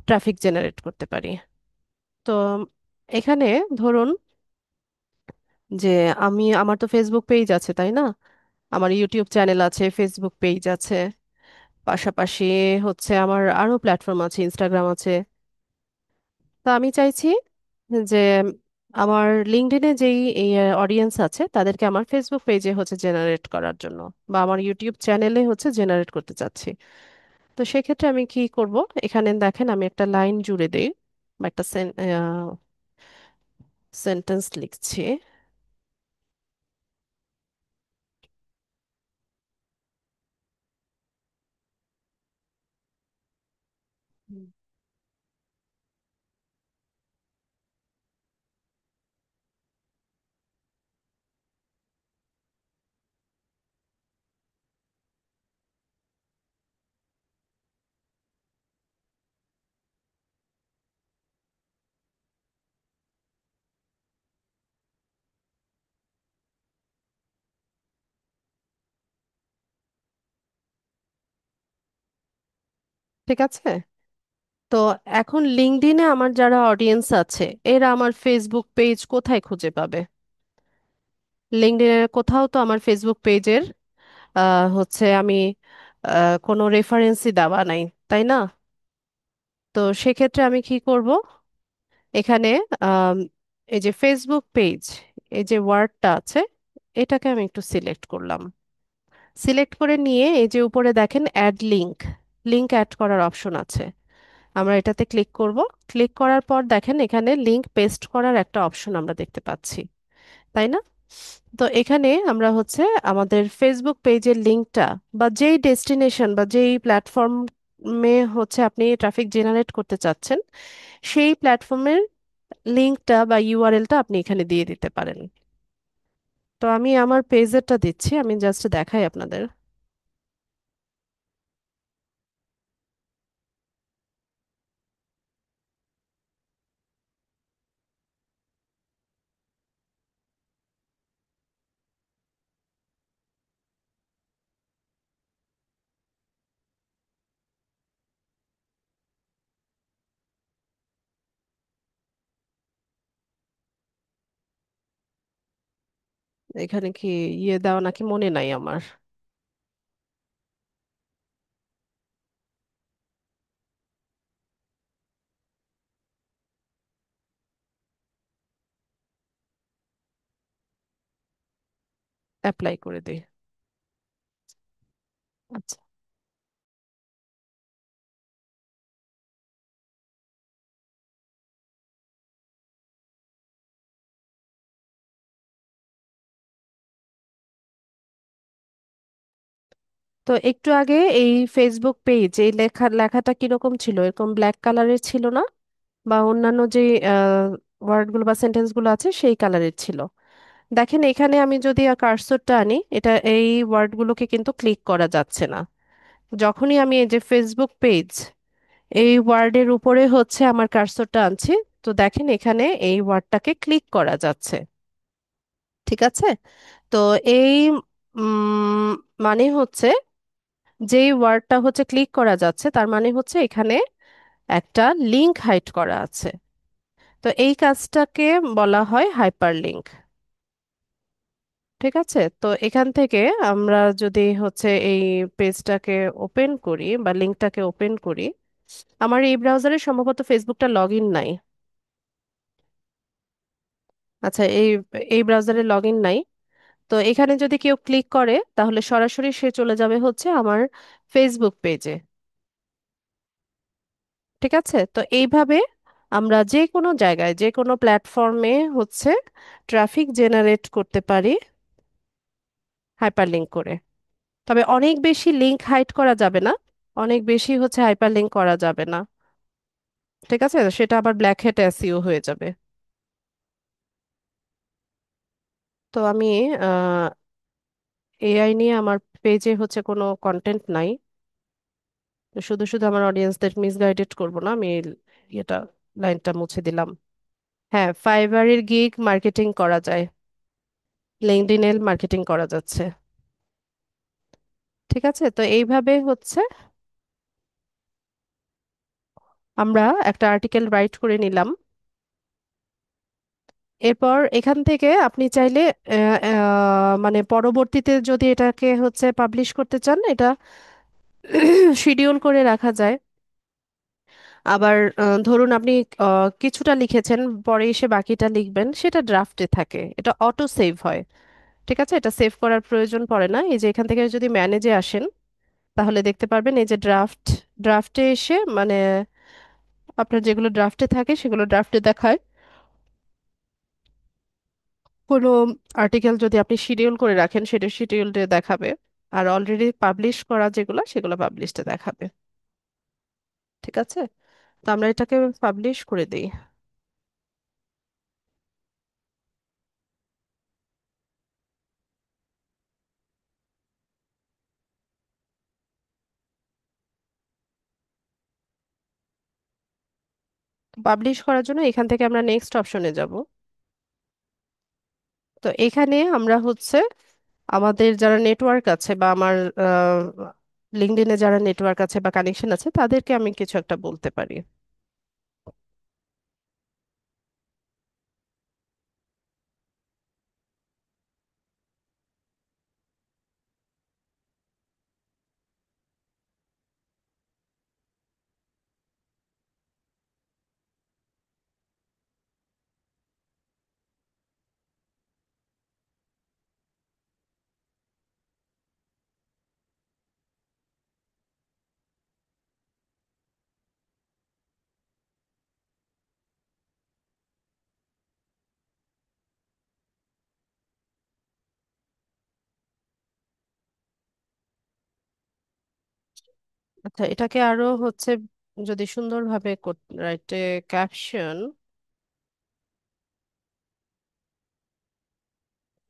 A: ট্রাফিক জেনারেট করতে পারি। তো এখানে ধরুন যে আমার তো ফেসবুক পেজ আছে, তাই না? আমার ইউটিউব চ্যানেল আছে, ফেসবুক পেজ আছে, পাশাপাশি হচ্ছে আমার আরো প্ল্যাটফর্ম আছে, ইনস্টাগ্রাম আছে। তো আমি চাইছি যে আমার লিঙ্কডইনে যেই অডিয়েন্স আছে তাদেরকে আমার ফেসবুক পেজে হচ্ছে জেনারেট করার জন্য, বা আমার ইউটিউব চ্যানেলে হচ্ছে জেনারেট করতে চাচ্ছি। তো সেক্ষেত্রে আমি কি করব? এখানে দেখেন আমি একটা লাইন জুড়ে দেই বা একটা সেন্টেন্স লিখছি। হুম। ঠিক আছে। তো এখন লিঙ্কডইনে আমার যারা অডিয়েন্স আছে, এরা আমার ফেসবুক পেজ কোথায় খুঁজে পাবে? লিঙ্কডইনে কোথাও তো আমার ফেসবুক পেজের হচ্ছে আমি কোনো রেফারেন্সই দেওয়া নাই, তাই না? তো সেক্ষেত্রে আমি কি করব? এখানে আম, এই যে ফেসবুক পেজ, এই যে ওয়ার্ডটা আছে, এটাকে আমি একটু সিলেক্ট করলাম। সিলেক্ট করে নিয়ে এই যে উপরে দেখেন অ্যাড লিংক, লিংক অ্যাড করার অপশন আছে। আমরা এটাতে ক্লিক করব। ক্লিক করার পর দেখেন এখানে লিংক পেস্ট করার একটা অপশন আমরা দেখতে পাচ্ছি, তাই না? তো এখানে আমরা হচ্ছে আমাদের ফেসবুক পেজের লিংকটা বা যেই ডেস্টিনেশন বা যেই প্ল্যাটফর্মে হচ্ছে আপনি ট্রাফিক জেনারেট করতে চাচ্ছেন, সেই প্ল্যাটফর্মের লিংকটা বা ইউআরএলটা আপনি এখানে দিয়ে দিতে পারেন। তো আমি আমার পেজেরটা দিচ্ছি, আমি জাস্ট দেখাই আপনাদের। এখানে কি ইয়ে দেওয়া নাকি মনে নাই আমার। অ্যাপ্লাই করে দিই। আচ্ছা। তো একটু আগে এই ফেসবুক পেজ, এই লেখাটা কিরকম ছিল, এরকম ব্ল্যাক কালারের ছিল না? বা অন্যান্য যে ওয়ার্ডগুলো বা সেন্টেন্সগুলো আছে সেই কালারের ছিল। দেখেন এখানে আমি যদি কার্সরটা আনি, এটা এই ওয়ার্ডগুলোকে কিন্তু ক্লিক করা যাচ্ছে না। যখনই আমি এই যে ফেসবুক পেজ, এই ওয়ার্ডের উপরে হচ্ছে আমার কার্সরটা আনছি, তো দেখেন এখানে এই ওয়ার্ডটাকে ক্লিক করা যাচ্ছে। ঠিক আছে? তো এই উম, মানে হচ্ছে, যেই ওয়ার্ডটা হচ্ছে ক্লিক করা যাচ্ছে তার মানে হচ্ছে এখানে একটা লিংক হাইড করা আছে। তো এই কাজটাকে বলা হয় হাইপারলিংক। ঠিক আছে? তো এখান থেকে আমরা যদি হচ্ছে এই পেজটাকে ওপেন করি বা লিঙ্কটাকে ওপেন করি, আমার এই ব্রাউজারে সম্ভবত ফেসবুকটা লগ ইন নাই। আচ্ছা, এই ব্রাউজারে লগ ইন নাই। তো এখানে যদি কেউ ক্লিক করে তাহলে সরাসরি সে চলে যাবে হচ্ছে আমার ফেসবুক পেজে। ঠিক আছে? তো এইভাবে আমরা যে কোনো জায়গায় যে কোনো প্ল্যাটফর্মে হচ্ছে ট্রাফিক জেনারেট করতে পারি হাইপারলিংক করে। তবে অনেক বেশি লিংক হাইড করা যাবে না, অনেক বেশি হচ্ছে হাইপারলিংক করা যাবে না। ঠিক আছে? সেটা আবার ব্ল্যাক হ্যাট এসইও হয়ে যাবে। তো আমি এআই নিয়ে আমার পেজে হচ্ছে কোনো কন্টেন্ট নাই। তো শুধু শুধু আমার অডিয়েন্সদের মিসগাইডেড করব না, আমি এটা লাইনটা মুছে দিলাম। হ্যাঁ, ফাইবারের গিগ মার্কেটিং করা যায়, লিঙ্কডইনের মার্কেটিং করা যাচ্ছে। ঠিক আছে? তো এইভাবে হচ্ছে আমরা একটা আর্টিকেল রাইট করে নিলাম। এরপর এখান থেকে আপনি চাইলে মানে পরবর্তীতে যদি এটাকে হচ্ছে পাবলিশ করতে চান, এটা শিডিউল করে রাখা যায়। আবার ধরুন আপনি কিছুটা লিখেছেন, পরে এসে বাকিটা লিখবেন, সেটা ড্রাফটে থাকে, এটা অটো সেভ হয়। ঠিক আছে? এটা সেভ করার প্রয়োজন পড়ে না। এই যে এখান থেকে যদি ম্যানেজে আসেন তাহলে দেখতে পারবেন এই যে ড্রাফটে এসে মানে আপনার যেগুলো ড্রাফটে থাকে সেগুলো ড্রাফটে দেখায়। কোনো আর্টিকেল যদি আপনি শিডিউল করে রাখেন সেটা শিডিউলডে দেখাবে। আর অলরেডি পাবলিশ করা যেগুলো সেগুলো পাবলিশডে দেখাবে। ঠিক আছে? তো আমরা এটাকে পাবলিশ করে দিই। পাবলিশ করার জন্য এখান থেকে আমরা নেক্সট অপশনে যাব। তো এখানে আমরা হচ্ছে আমাদের যারা নেটওয়ার্ক আছে বা আমার লিঙ্কডইনে যারা নেটওয়ার্ক আছে বা কানেকশন আছে তাদেরকে আমি কিছু একটা বলতে পারি। আচ্ছা, এটাকে আরো হচ্ছে যদি সুন্দরভাবে রাইটে ক্যাপশন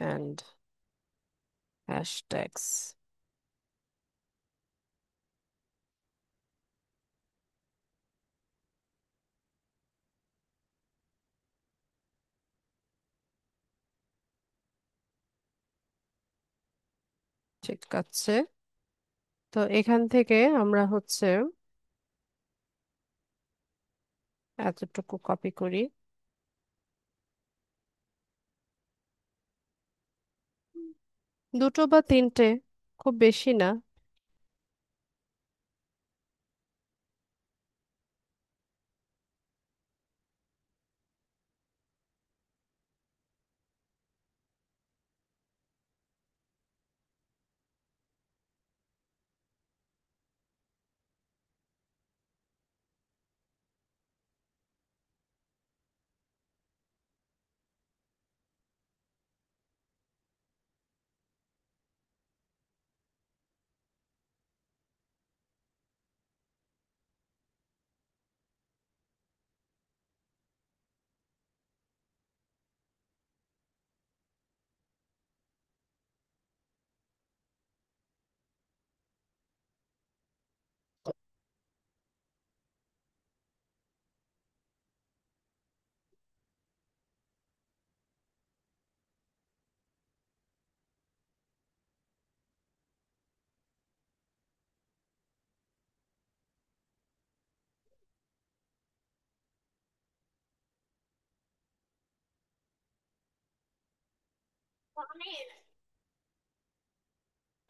A: অ্যান্ড হ্যাশট্যাগস, ঠিক আছে। তো এখান থেকে আমরা হচ্ছে এতটুকু কপি করি। দুটো বা তিনটে, খুব বেশি না।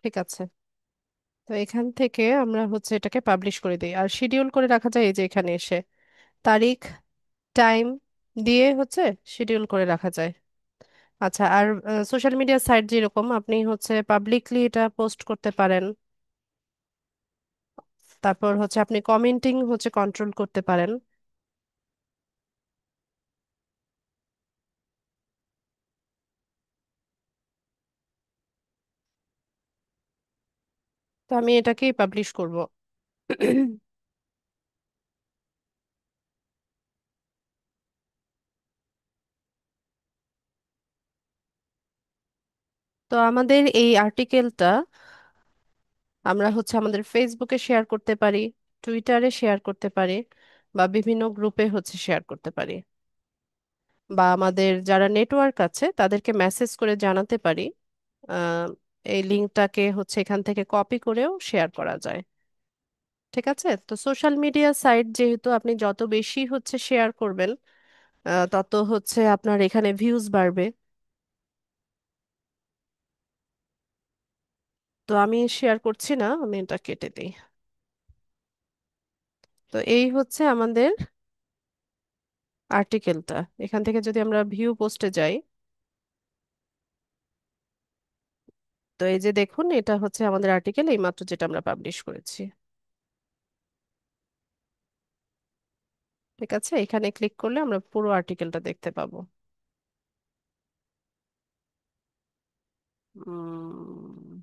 A: ঠিক আছে। তো এখান থেকে আমরা হচ্ছে এটাকে পাবলিশ করে দিই, আর শিডিউল করে রাখা যায় এই যে এখানে এসে তারিখ, টাইম দিয়ে হচ্ছে শিডিউল করে রাখা যায়। আচ্ছা, আর সোশ্যাল মিডিয়া সাইট যেরকম আপনি হচ্ছে পাবলিকলি এটা পোস্ট করতে পারেন। তারপর হচ্ছে আপনি কমেন্টিং হচ্ছে কন্ট্রোল করতে পারেন। তো আমি এটাকেই পাবলিশ করব। তো আমাদের এই আর্টিকেলটা আমরা হচ্ছে আমাদের ফেসবুকে শেয়ার করতে পারি, টুইটারে শেয়ার করতে পারি, বা বিভিন্ন গ্রুপে হচ্ছে শেয়ার করতে পারি, বা আমাদের যারা নেটওয়ার্ক আছে তাদেরকে মেসেজ করে জানাতে পারি। আহ, এই লিঙ্কটাকে হচ্ছে এখান থেকে কপি করেও শেয়ার করা যায়। ঠিক আছে, তো সোশ্যাল মিডিয়া সাইট যেহেতু আপনি যত বেশি হচ্ছে শেয়ার করবেন, তত হচ্ছে আপনার এখানে ভিউজ বাড়বে। তো আমি শেয়ার করছি না, আমি এটা কেটে দিই। তো এই হচ্ছে আমাদের আর্টিকেলটা। এখান থেকে যদি আমরা ভিউ পোস্টে যাই, তো এই যে দেখুন, এটা হচ্ছে আমাদের আর্টিকেল এইমাত্র যেটা আমরা পাবলিশ করেছি। ঠিক আছে, এখানে ক্লিক করলে আমরা পুরো আর্টিকেলটা দেখতে পাবো। উম,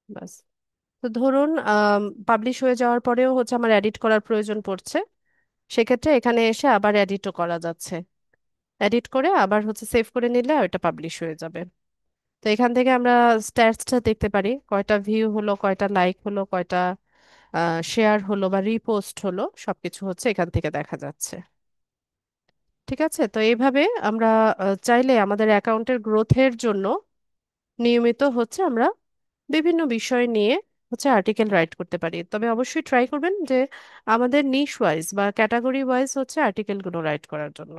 A: বাস। তো ধরুন পাবলিশ হয়ে যাওয়ার পরেও হচ্ছে আমার এডিট করার প্রয়োজন পড়ছে, সেক্ষেত্রে এখানে এসে আবার এডিটও করা যাচ্ছে। এডিট করে আবার হচ্ছে সেভ করে নিলে ওটা পাবলিশ হয়ে যাবে। তো এখান থেকে আমরা স্ট্যাটসটা দেখতে পারি, কয়টা ভিউ হলো, কয়টা লাইক হলো, কয়টা শেয়ার হলো বা রিপোস্ট হলো, সবকিছু হচ্ছে এখান থেকে দেখা যাচ্ছে। ঠিক আছে, তো এইভাবে আমরা চাইলে আমাদের অ্যাকাউন্টের গ্রোথের জন্য নিয়মিত হচ্ছে আমরা বিভিন্ন বিষয় নিয়ে হচ্ছে আর্টিকেল রাইট করতে পারি। তবে অবশ্যই ট্রাই করবেন যে আমাদের নিশ ওয়াইজ বা ক্যাটাগরি ওয়াইজ হচ্ছে আর্টিকেলগুলো রাইট করার জন্য।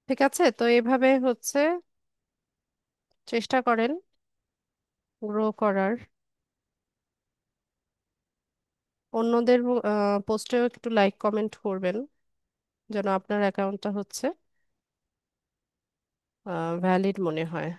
A: ঠিক আছে, তো এভাবে হচ্ছে চেষ্টা করেন গ্রো করার। অন্যদের পোস্টেও একটু লাইক কমেন্ট করবেন, যেন আপনার অ্যাকাউন্টটা হচ্ছে ভ্যালিড মনে হয়।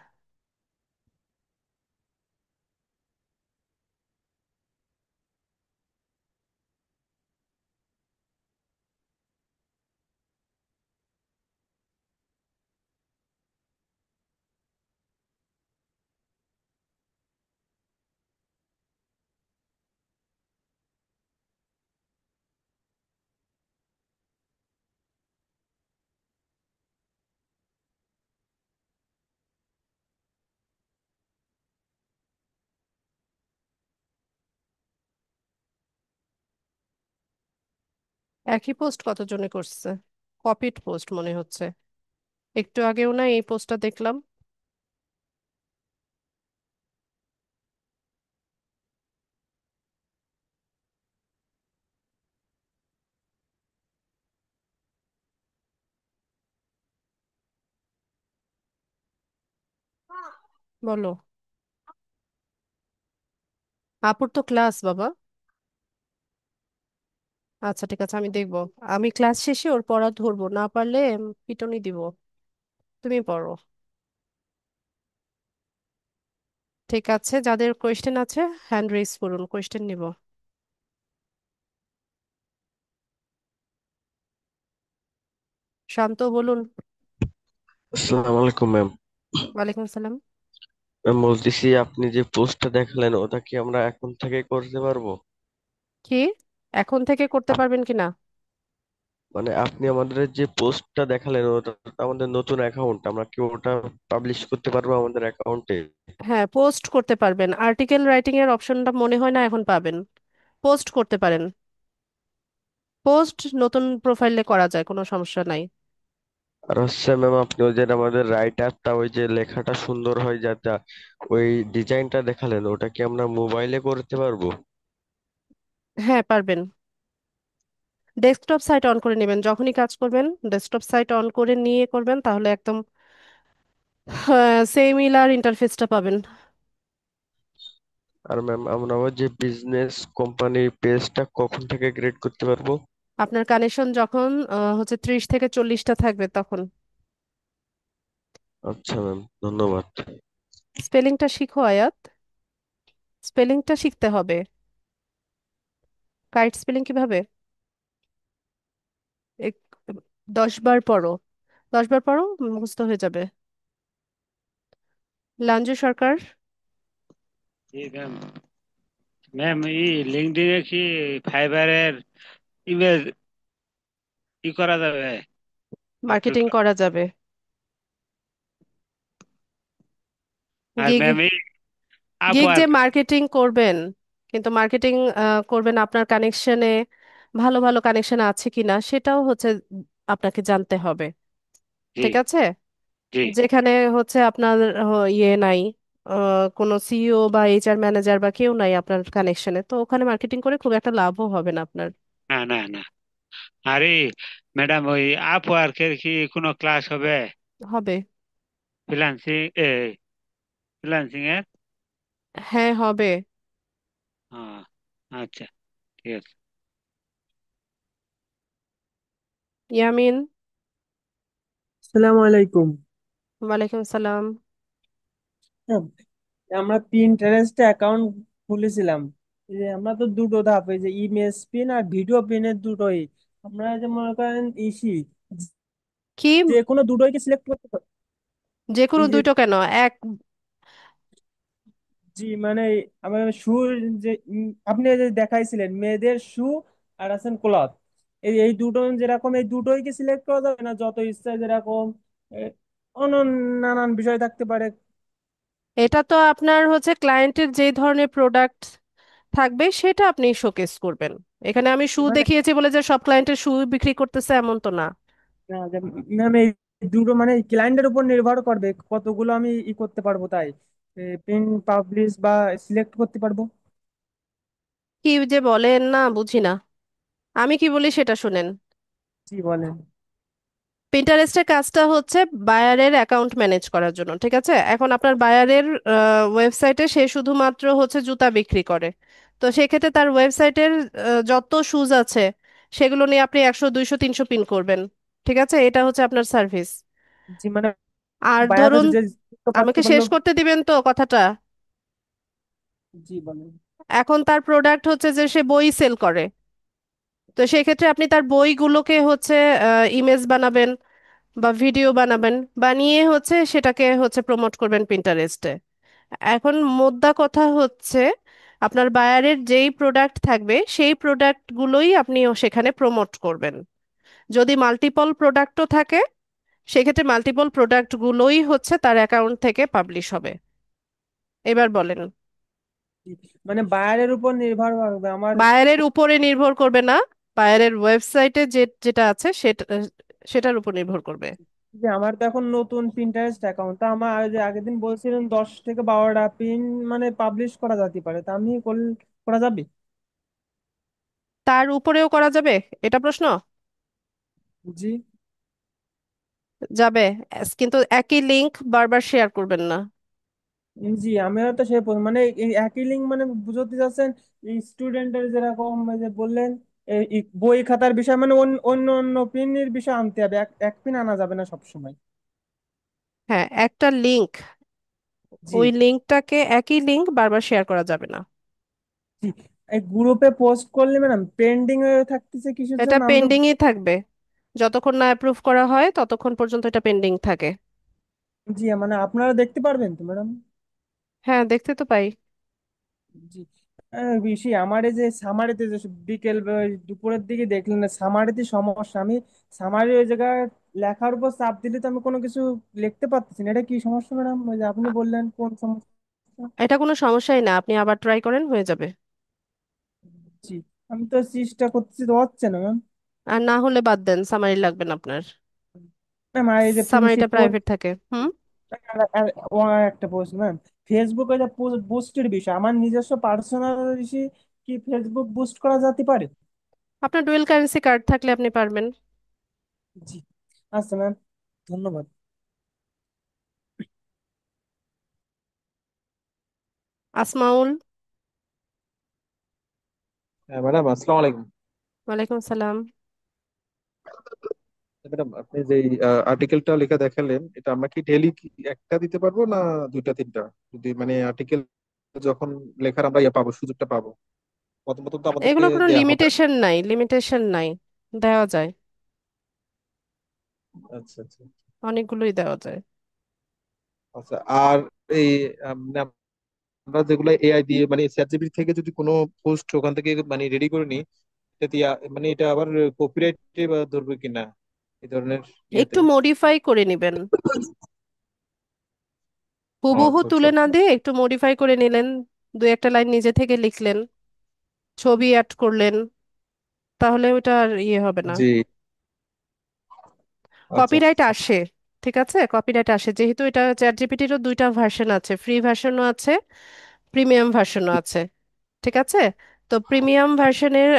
A: একই পোস্ট কতজনে করছে? কপিড পোস্ট মনে হচ্ছে। একটু আগেও না এই পোস্টটা দেখলাম। বলো। আপুর তো ক্লাস বাবা। আচ্ছা ঠিক আছে, আমি দেখবো। আমি ক্লাস শেষে ওর পড়া ধরবো, না পারলে পিটুনি দিব। তুমি পড়ো। ঠিক আছে, যাদের কোয়েশ্চেন আছে হ্যান্ড রেজ করুন, কোয়েশ্চেন নিব। শান্ত বলুন।
B: আসসালামু আলাইকুম ম্যাম।
A: ওয়ালাইকুম আসসালাম।
B: ম্যাম বলতেছি, আপনি যে পোস্টটা দেখালেন ওটা কি আমরা এখন থেকে করতে পারবো?
A: কি? এখন থেকে করতে
B: আপ-
A: পারবেন কিনা?
B: মানে আপনি আমাদের যে পোস্টটা দেখালেন ওটা তো আমাদের নতুন অ্যাকাউন্ট, আমরা কি ওটা পাবলিশ করতে পারবো আমাদের অ্যাকাউন্টে?
A: হ্যাঁ, পোস্ট করতে পারবেন। আর্টিকেল রাইটিং এর অপশনটা মনে হয় না এখন পাবেন। পোস্ট করতে পারেন। পোস্ট নতুন প্রোফাইলে করা যায়, কোনো সমস্যা নাই।
B: আর হচ্ছে ম্যাম, আপনি ওই যে আমাদের রাইটারটা ওই যে লেখাটা সুন্দর হয় যাতে, ওই ডিজাইনটা দেখালেন ওটা কি আমরা মোবাইলে করতে পারবো?
A: হ্যাঁ পারবেন। ডেস্কটপ সাইট অন করে নেবেন, যখনই কাজ করবেন ডেস্কটপ সাইট অন করে নিয়ে করবেন, তাহলে একদম সিমিলার ইন্টারফেসটা পাবেন।
B: আর ম্যাম আমরা আবার যে বিজনেস কোম্পানির পেজটা কখন থেকে ক্রিয়েট করতে পারবো?
A: আপনার কানেকশন যখন হচ্ছে 30 থেকে 40টা থাকবে তখন।
B: আচ্ছা ম্যাম, ধন্যবাদ।
A: স্পেলিংটা শিখো আয়াত। স্পেলিংটা শিখতে হবে। কাইট স্পেলিং কিভাবে? এক- 10 বার পড়ো। 10 বার পড়ো, মুখস্থ হয়ে যাবে। লাঞ্জু সরকার।
C: জি ম্যাম। ম্যাম লিঙ্কডইনে কি ফাইবারের ইমেজ করা যাবে? আপলোড
A: মার্কেটিং করা যাবে।
C: আর
A: গিগ।
C: ম্যাম
A: গিগ যে
C: আপওয়ার্ক।
A: মার্কেটিং করবেন, কিন্তু মার্কেটিং করবেন আপনার কানেকশনে, ভালো ভালো কানেকশন আছে কিনা সেটাও হচ্ছে আপনাকে জানতে হবে।
C: জি
A: ঠিক আছে।
C: জি।
A: যেখানে হচ্ছে আপনার ইয়ে নাই, কোনো সিইও বা এইচআর ম্যানেজার বা কেউ নাই আপনার কানেকশনে, তো ওখানে মার্কেটিং করে খুব একটা লাভও হবে না আপনার।
C: না না না। আরে ম্যাডাম, ওই আপওয়ার্কের কি কোনো ক্লাস হবে?
A: হবে।
C: ফ্রিল্যান্সিং ফ্রিল্যান্সিং এর?
A: হ্যাঁ হবে।
C: হ্যাঁ, আচ্ছা, ঠিক আছে।
A: ইয়ামিন।
D: আসসালামু আলাইকুম।
A: ওয়ালাইকুম সালাম।
D: হ্যাঁ, আমরা পিন্টারেস্টে অ্যাকাউন্ট খুলেছিলাম। এই যে আমরা তো দুটো ধাপ, এই যে ইমেজ পিন আর ভিডিও পিনের দুটোই আমরা যে মনে করেন
A: কি?
D: যে কোনো দুটোই কি সিলেক্ট করতে পারি?
A: যে কোনো
D: এই যে
A: দুইটো কেন? এক।
D: জি মানে আমার শু, যে আপনি যে দেখাইছিলেন মেয়েদের শু আর আছেন ক্লথ, এই এই দুটো যেরকম এই দুটোই কি সিলেক্ট করা যাবে না যত ইচ্ছা যেরকম এ, অন্য নানান বিষয় থাকতে পারে?
A: এটা তো আপনার হচ্ছে ক্লায়েন্টের যে ধরনের প্রোডাক্ট থাকবে সেটা আপনি শোকেস করবেন। এখানে আমি শু
D: মানে
A: দেখিয়েছি বলে যে সব ক্লায়েন্টের শু বিক্রি করতেছে এমন তো না।
D: ম্যাম এই দুটো মানে ক্লায়েন্টের উপর নির্ভর করবে কতগুলো আমি করতে পারবো, তাই প্রিন্ট পাবলিশ বা সিলেক্ট করতে পারবো।
A: কি যে বলেন না, বুঝি না। আমি কি বলি সেটা শুনেন।
D: জি বলেন।
A: পিন্টারেস্টের কাজটা হচ্ছে বায়ারের অ্যাকাউন্ট ম্যানেজ করার জন্য, ঠিক আছে? এখন আপনার বায়ারের ওয়েবসাইটে সে শুধুমাত্র হচ্ছে জুতা বিক্রি করে। তো সেক্ষেত্রে তার ওয়েবসাইটের যত শুজ আছে সেগুলো নিয়ে আপনি 100 200 300 পিন করবেন। ঠিক আছে, এটা হচ্ছে আপনার সার্ভিস।
D: জি মানে
A: আর
D: বায়ার
A: ধরুন,
D: যে
A: আমাকে
D: কাস্টমার
A: শেষ
D: লোক।
A: করতে দিবেন তো কথাটা।
D: জি বলেন।
A: এখন তার প্রোডাক্ট হচ্ছে যে সে বই সেল করে। তো সেক্ষেত্রে আপনি তার বইগুলোকে হচ্ছে ইমেজ বানাবেন বা ভিডিও বানাবেন, বানিয়ে হচ্ছে সেটাকে হচ্ছে প্রমোট করবেন পিন্টারেস্টে। এখন মোদ্দা কথা হচ্ছে আপনার বায়ারের যেই প্রোডাক্ট থাকবে সেই প্রোডাক্টগুলোই আপনি সেখানে প্রমোট করবেন। যদি মাল্টিপল প্রোডাক্টও থাকে সেক্ষেত্রে মাল্টিপল প্রোডাক্টগুলোই হচ্ছে তার অ্যাকাউন্ট থেকে পাবলিশ হবে। এবার বলেন।
D: জি, মানে বায়ারের উপর নির্ভর করবে আমার।
A: বায়ারের উপরে নির্ভর করবে না, বায়ারের ওয়েবসাইটে যেটা আছে সেটার উপর নির্ভর করবে।
D: যে আমার তো এখন নতুন পিন্টারেস্ট অ্যাকাউন্ট, তা আমার যে আগের দিন বলছিলেন 10 থেকে 12টা পিন মানে পাবলিশ করা যেতে পারে, তা আমি করা যাবে?
A: তার উপরেও করা যাবে, এটা প্রশ্ন?
D: জি।
A: যাবে, কিন্তু একই লিংক বারবার শেয়ার করবেন না।
D: জি, আমিও তো সেই মানে এই একই লিঙ্ক মানে বুঝতে চাচ্ছেন স্টুডেন্টের যেরকম এই যে বললেন এই বই খাতার বিষয় মানে অন্য অন্য পিনের বিষয় আনতে হবে, এক এক পিন আনা যাবে না সবসময়?
A: হ্যাঁ, একটা লিংক,
D: জি।
A: ওই লিংকটাকে একই লিংক বারবার শেয়ার করা যাবে না।
D: জি, এই গ্রুপে পোস্ট করলে ম্যাডাম পেন্ডিং হয়ে থাকতেছে কিসের
A: এটা
D: জন্য আমি তো?
A: পেন্ডিংই থাকবে, যতক্ষণ না অ্যাপ্রুভ করা হয় ততক্ষণ পর্যন্ত এটা পেন্ডিং থাকে।
D: জি, মানে আপনারা দেখতে পারবেন তো ম্যাডাম?
A: হ্যাঁ, দেখতে তো পাই।
D: জি। বেশি আমার এই যে সামারিতে যে বিকেল বা ওই দুপুরের দিকে দেখলেন না সামারিতে সমস্যা, আমি সামারি ওই জায়গায় লেখার উপর চাপ দিলে তো আমি কোনো কিছু লিখতে পারতেছি না, এটা কি সমস্যা ম্যাডাম? ওই যে আপনি
A: আ-
D: বললেন কোন সমস্যা?
A: এটা কোনো সমস্যাই না, আপনি আবার ট্রাই করেন, হয়ে যাবে।
D: জি, আমি তো চেষ্টা করতেছি তো হচ্ছে না ম্যাম।
A: আর না হলে বাদ দেন, সামারি লাগবে না আপনার।
D: ম্যাম আর এই যে পুলিশি
A: সামারিটা প্রাইভেট থাকে। হুম।
D: একটা পোস্ট ম্যাম, ফেসবুকে যে বুস্টের বিষয় আমার নিজস্ব পার্সোনাল কি ফেসবুক বুস্ট করা যেতে পারে?
A: আপনার ডুয়েল কারেন্সি কার্ড থাকলে আপনি পারবেন।
D: জি। আচ্ছা ম্যাম, ধন্যবাদ।
A: আসমাউল।
E: হ্যাঁ ম্যাডাম, আসসালামু আলাইকুম।
A: ওয়ালাইকুম সালাম।
E: ম্যাডাম, আপনি যে আর্টিকেলটা লেখা দেখালেন, এটা আমরা কি ডেইলি একটা দিতে পারবো না দুইটা তিনটা? যদি মানে আর্টিকেল যখন লেখার আমরা পাবো, সুযোগটা পাবো, প্রথমত তো আমাদেরকে
A: এগুলো কোনো
E: দেয়া হবে না।
A: লিমিটেশন নাই, লিমিটেশন নাই, দেওয়া যায়,
E: আচ্ছা আচ্ছা।
A: অনেকগুলোই দেওয়া যায়।
E: আচ্ছা, আর এই মানে আমরা যেগুলো এআই দিয়ে মানে চ্যাট জিপিটি থেকে যদি কোনো পোস্ট ওখান থেকে মানে রেডি করে নিই, এটা দিয়ে মানে এটা আবার কপিরাইটে বা ধরবে কিনা এই ধরনের ইয়েতে?
A: একটু মডিফাই করে নেবেন,
E: ও
A: হুবহু
E: আচ্ছা আচ্ছা।
A: তুলে না দিয়ে একটু মডিফাই করে নিলেন, দু একটা লাইন নিজে থেকে লিখলেন, ছবি অ্যাড করলেন, তাহলে ওটা আর ইয়ে হবে না।
E: জি। আচ্ছা আচ্ছা
A: কপিরাইট
E: আচ্ছা।
A: আসে, ঠিক আছে, কপিরাইট আসে, যেহেতু এটা চ্যাট জিপিটিরও দুইটা ভার্সন আছে, ফ্রি ভার্সনও আছে, প্রিমিয়াম ভার্সনও আছে, ঠিক আছে। তো প্রিমিয়াম ভার্সনের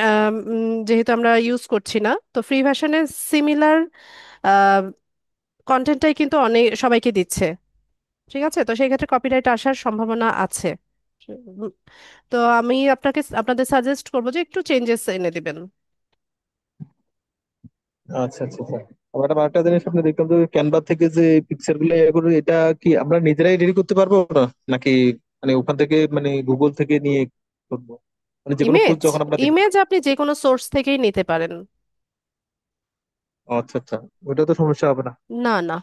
A: যেহেতু আমরা ইউজ করছি না, তো ফ্রি ভার্সনের সিমিলার কন্টেন্টটাই কিন্তু অনেক সবাইকে দিচ্ছে, ঠিক আছে, তো সেই ক্ষেত্রে কপিরাইট আসার সম্ভাবনা আছে। উম, তো আমি আপনাদের সাজেস্ট করবো যে একটু চেঞ্জেস এনে দিবেন।
E: আচ্ছা আচ্ছা আচ্ছা। আবার আরেকটা জিনিস আপনি দেখলাম যে ক্যানভা থেকে যে পিকচার গুলো ইয়ে করে, এটা কি আমরা নিজেরাই রেডি করতে পারবো না, নাকি মানে ওখান থেকে মানে গুগল থেকে নিয়ে করবো? মানে যে কোনো পোস্ট
A: ইমেজ,
E: যখন আমরা দেখবো।
A: ইমেজ আপনি যে কোনো সোর্স থেকেই নিতে পারেন।
E: আচ্ছা আচ্ছা, ওটা তো সমস্যা হবে না।
A: না না,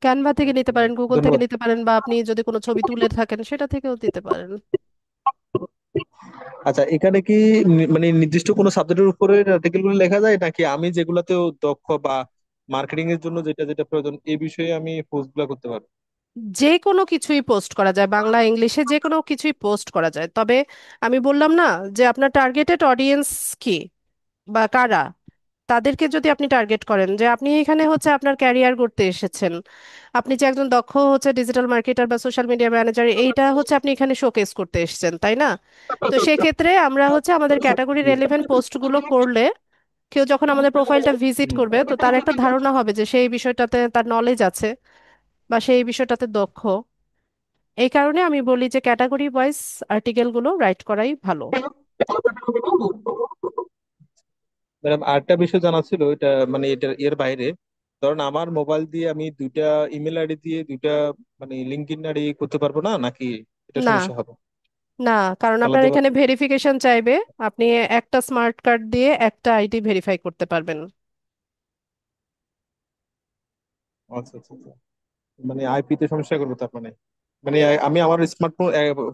A: ক্যানভা থেকে নিতে
E: Okay,
A: পারেন, গুগল থেকে
E: ধন্যবাদ।
A: নিতে পারেন, বা আপনি যদি কোনো ছবি তুলে থাকেন সেটা থেকেও দিতে পারেন।
E: আচ্ছা, এখানে কি মানে নির্দিষ্ট কোনো সাবজেক্টের উপরে আর্টিকেল গুলো লেখা যায়, নাকি আমি যেগুলাতেও দক্ষ বা মার্কেটিং এর জন্য যেটা যেটা প্রয়োজন এই বিষয়ে আমি পোস্ট গুলা করতে পারবো?
A: যে কোনো কিছুই পোস্ট করা যায়, বাংলা ইংলিশে যে কোনো কিছুই পোস্ট করা যায়, তবে আমি বললাম না যে আপনার টার্গেটেড অডিয়েন্স কি বা কারা, তাদেরকে যদি আপনি টার্গেট করেন যে আপনি এখানে হচ্ছে আপনার ক্যারিয়ার করতে এসেছেন, আপনি যে একজন দক্ষ হচ্ছে ডিজিটাল মার্কেটার বা সোশ্যাল মিডিয়া ম্যানেজার, এইটা হচ্ছে আপনি এখানে শোকেস করতে এসেছেন, তাই না? তো সেক্ষেত্রে আমরা হচ্ছে আমাদের ক্যাটাগরি রেলেভেন্ট পোস্টগুলো করলে কেউ যখন আমাদের প্রোফাইলটা ভিজিট করবে তো তার একটা ধারণা হবে যে সেই বিষয়টাতে তার নলেজ আছে বা সেই বিষয়টাতে দক্ষ। এই কারণে আমি বলি যে ক্যাটাগরি ওয়াইজ আর্টিকেলগুলো রাইট করাই ভালো।
E: ম্যাডাম, আরেকটা বিষয় জানা ছিল, এটা মানে এটা এর বাইরে। ধরুন আমার মোবাইল দিয়ে আমি দুইটা ইমেল আইডি দিয়ে দুইটা মানে লিঙ্কডইন আইডি করতে পারবো না, নাকি এটা
A: না
E: সমস্যা হবে?
A: না, কারণ আপনার
E: আলাদা
A: এখানে ভেরিফিকেশন চাইবে, আপনি একটা স্মার্ট কার্ড দিয়ে একটা আইডি ভেরিফাই করতে পারবেন।
E: আচ্ছা আচ্ছা আচ্ছা। মানে আইপি তে সমস্যা করবো তার মানে? মানে আমি আমার স্মার্টফোন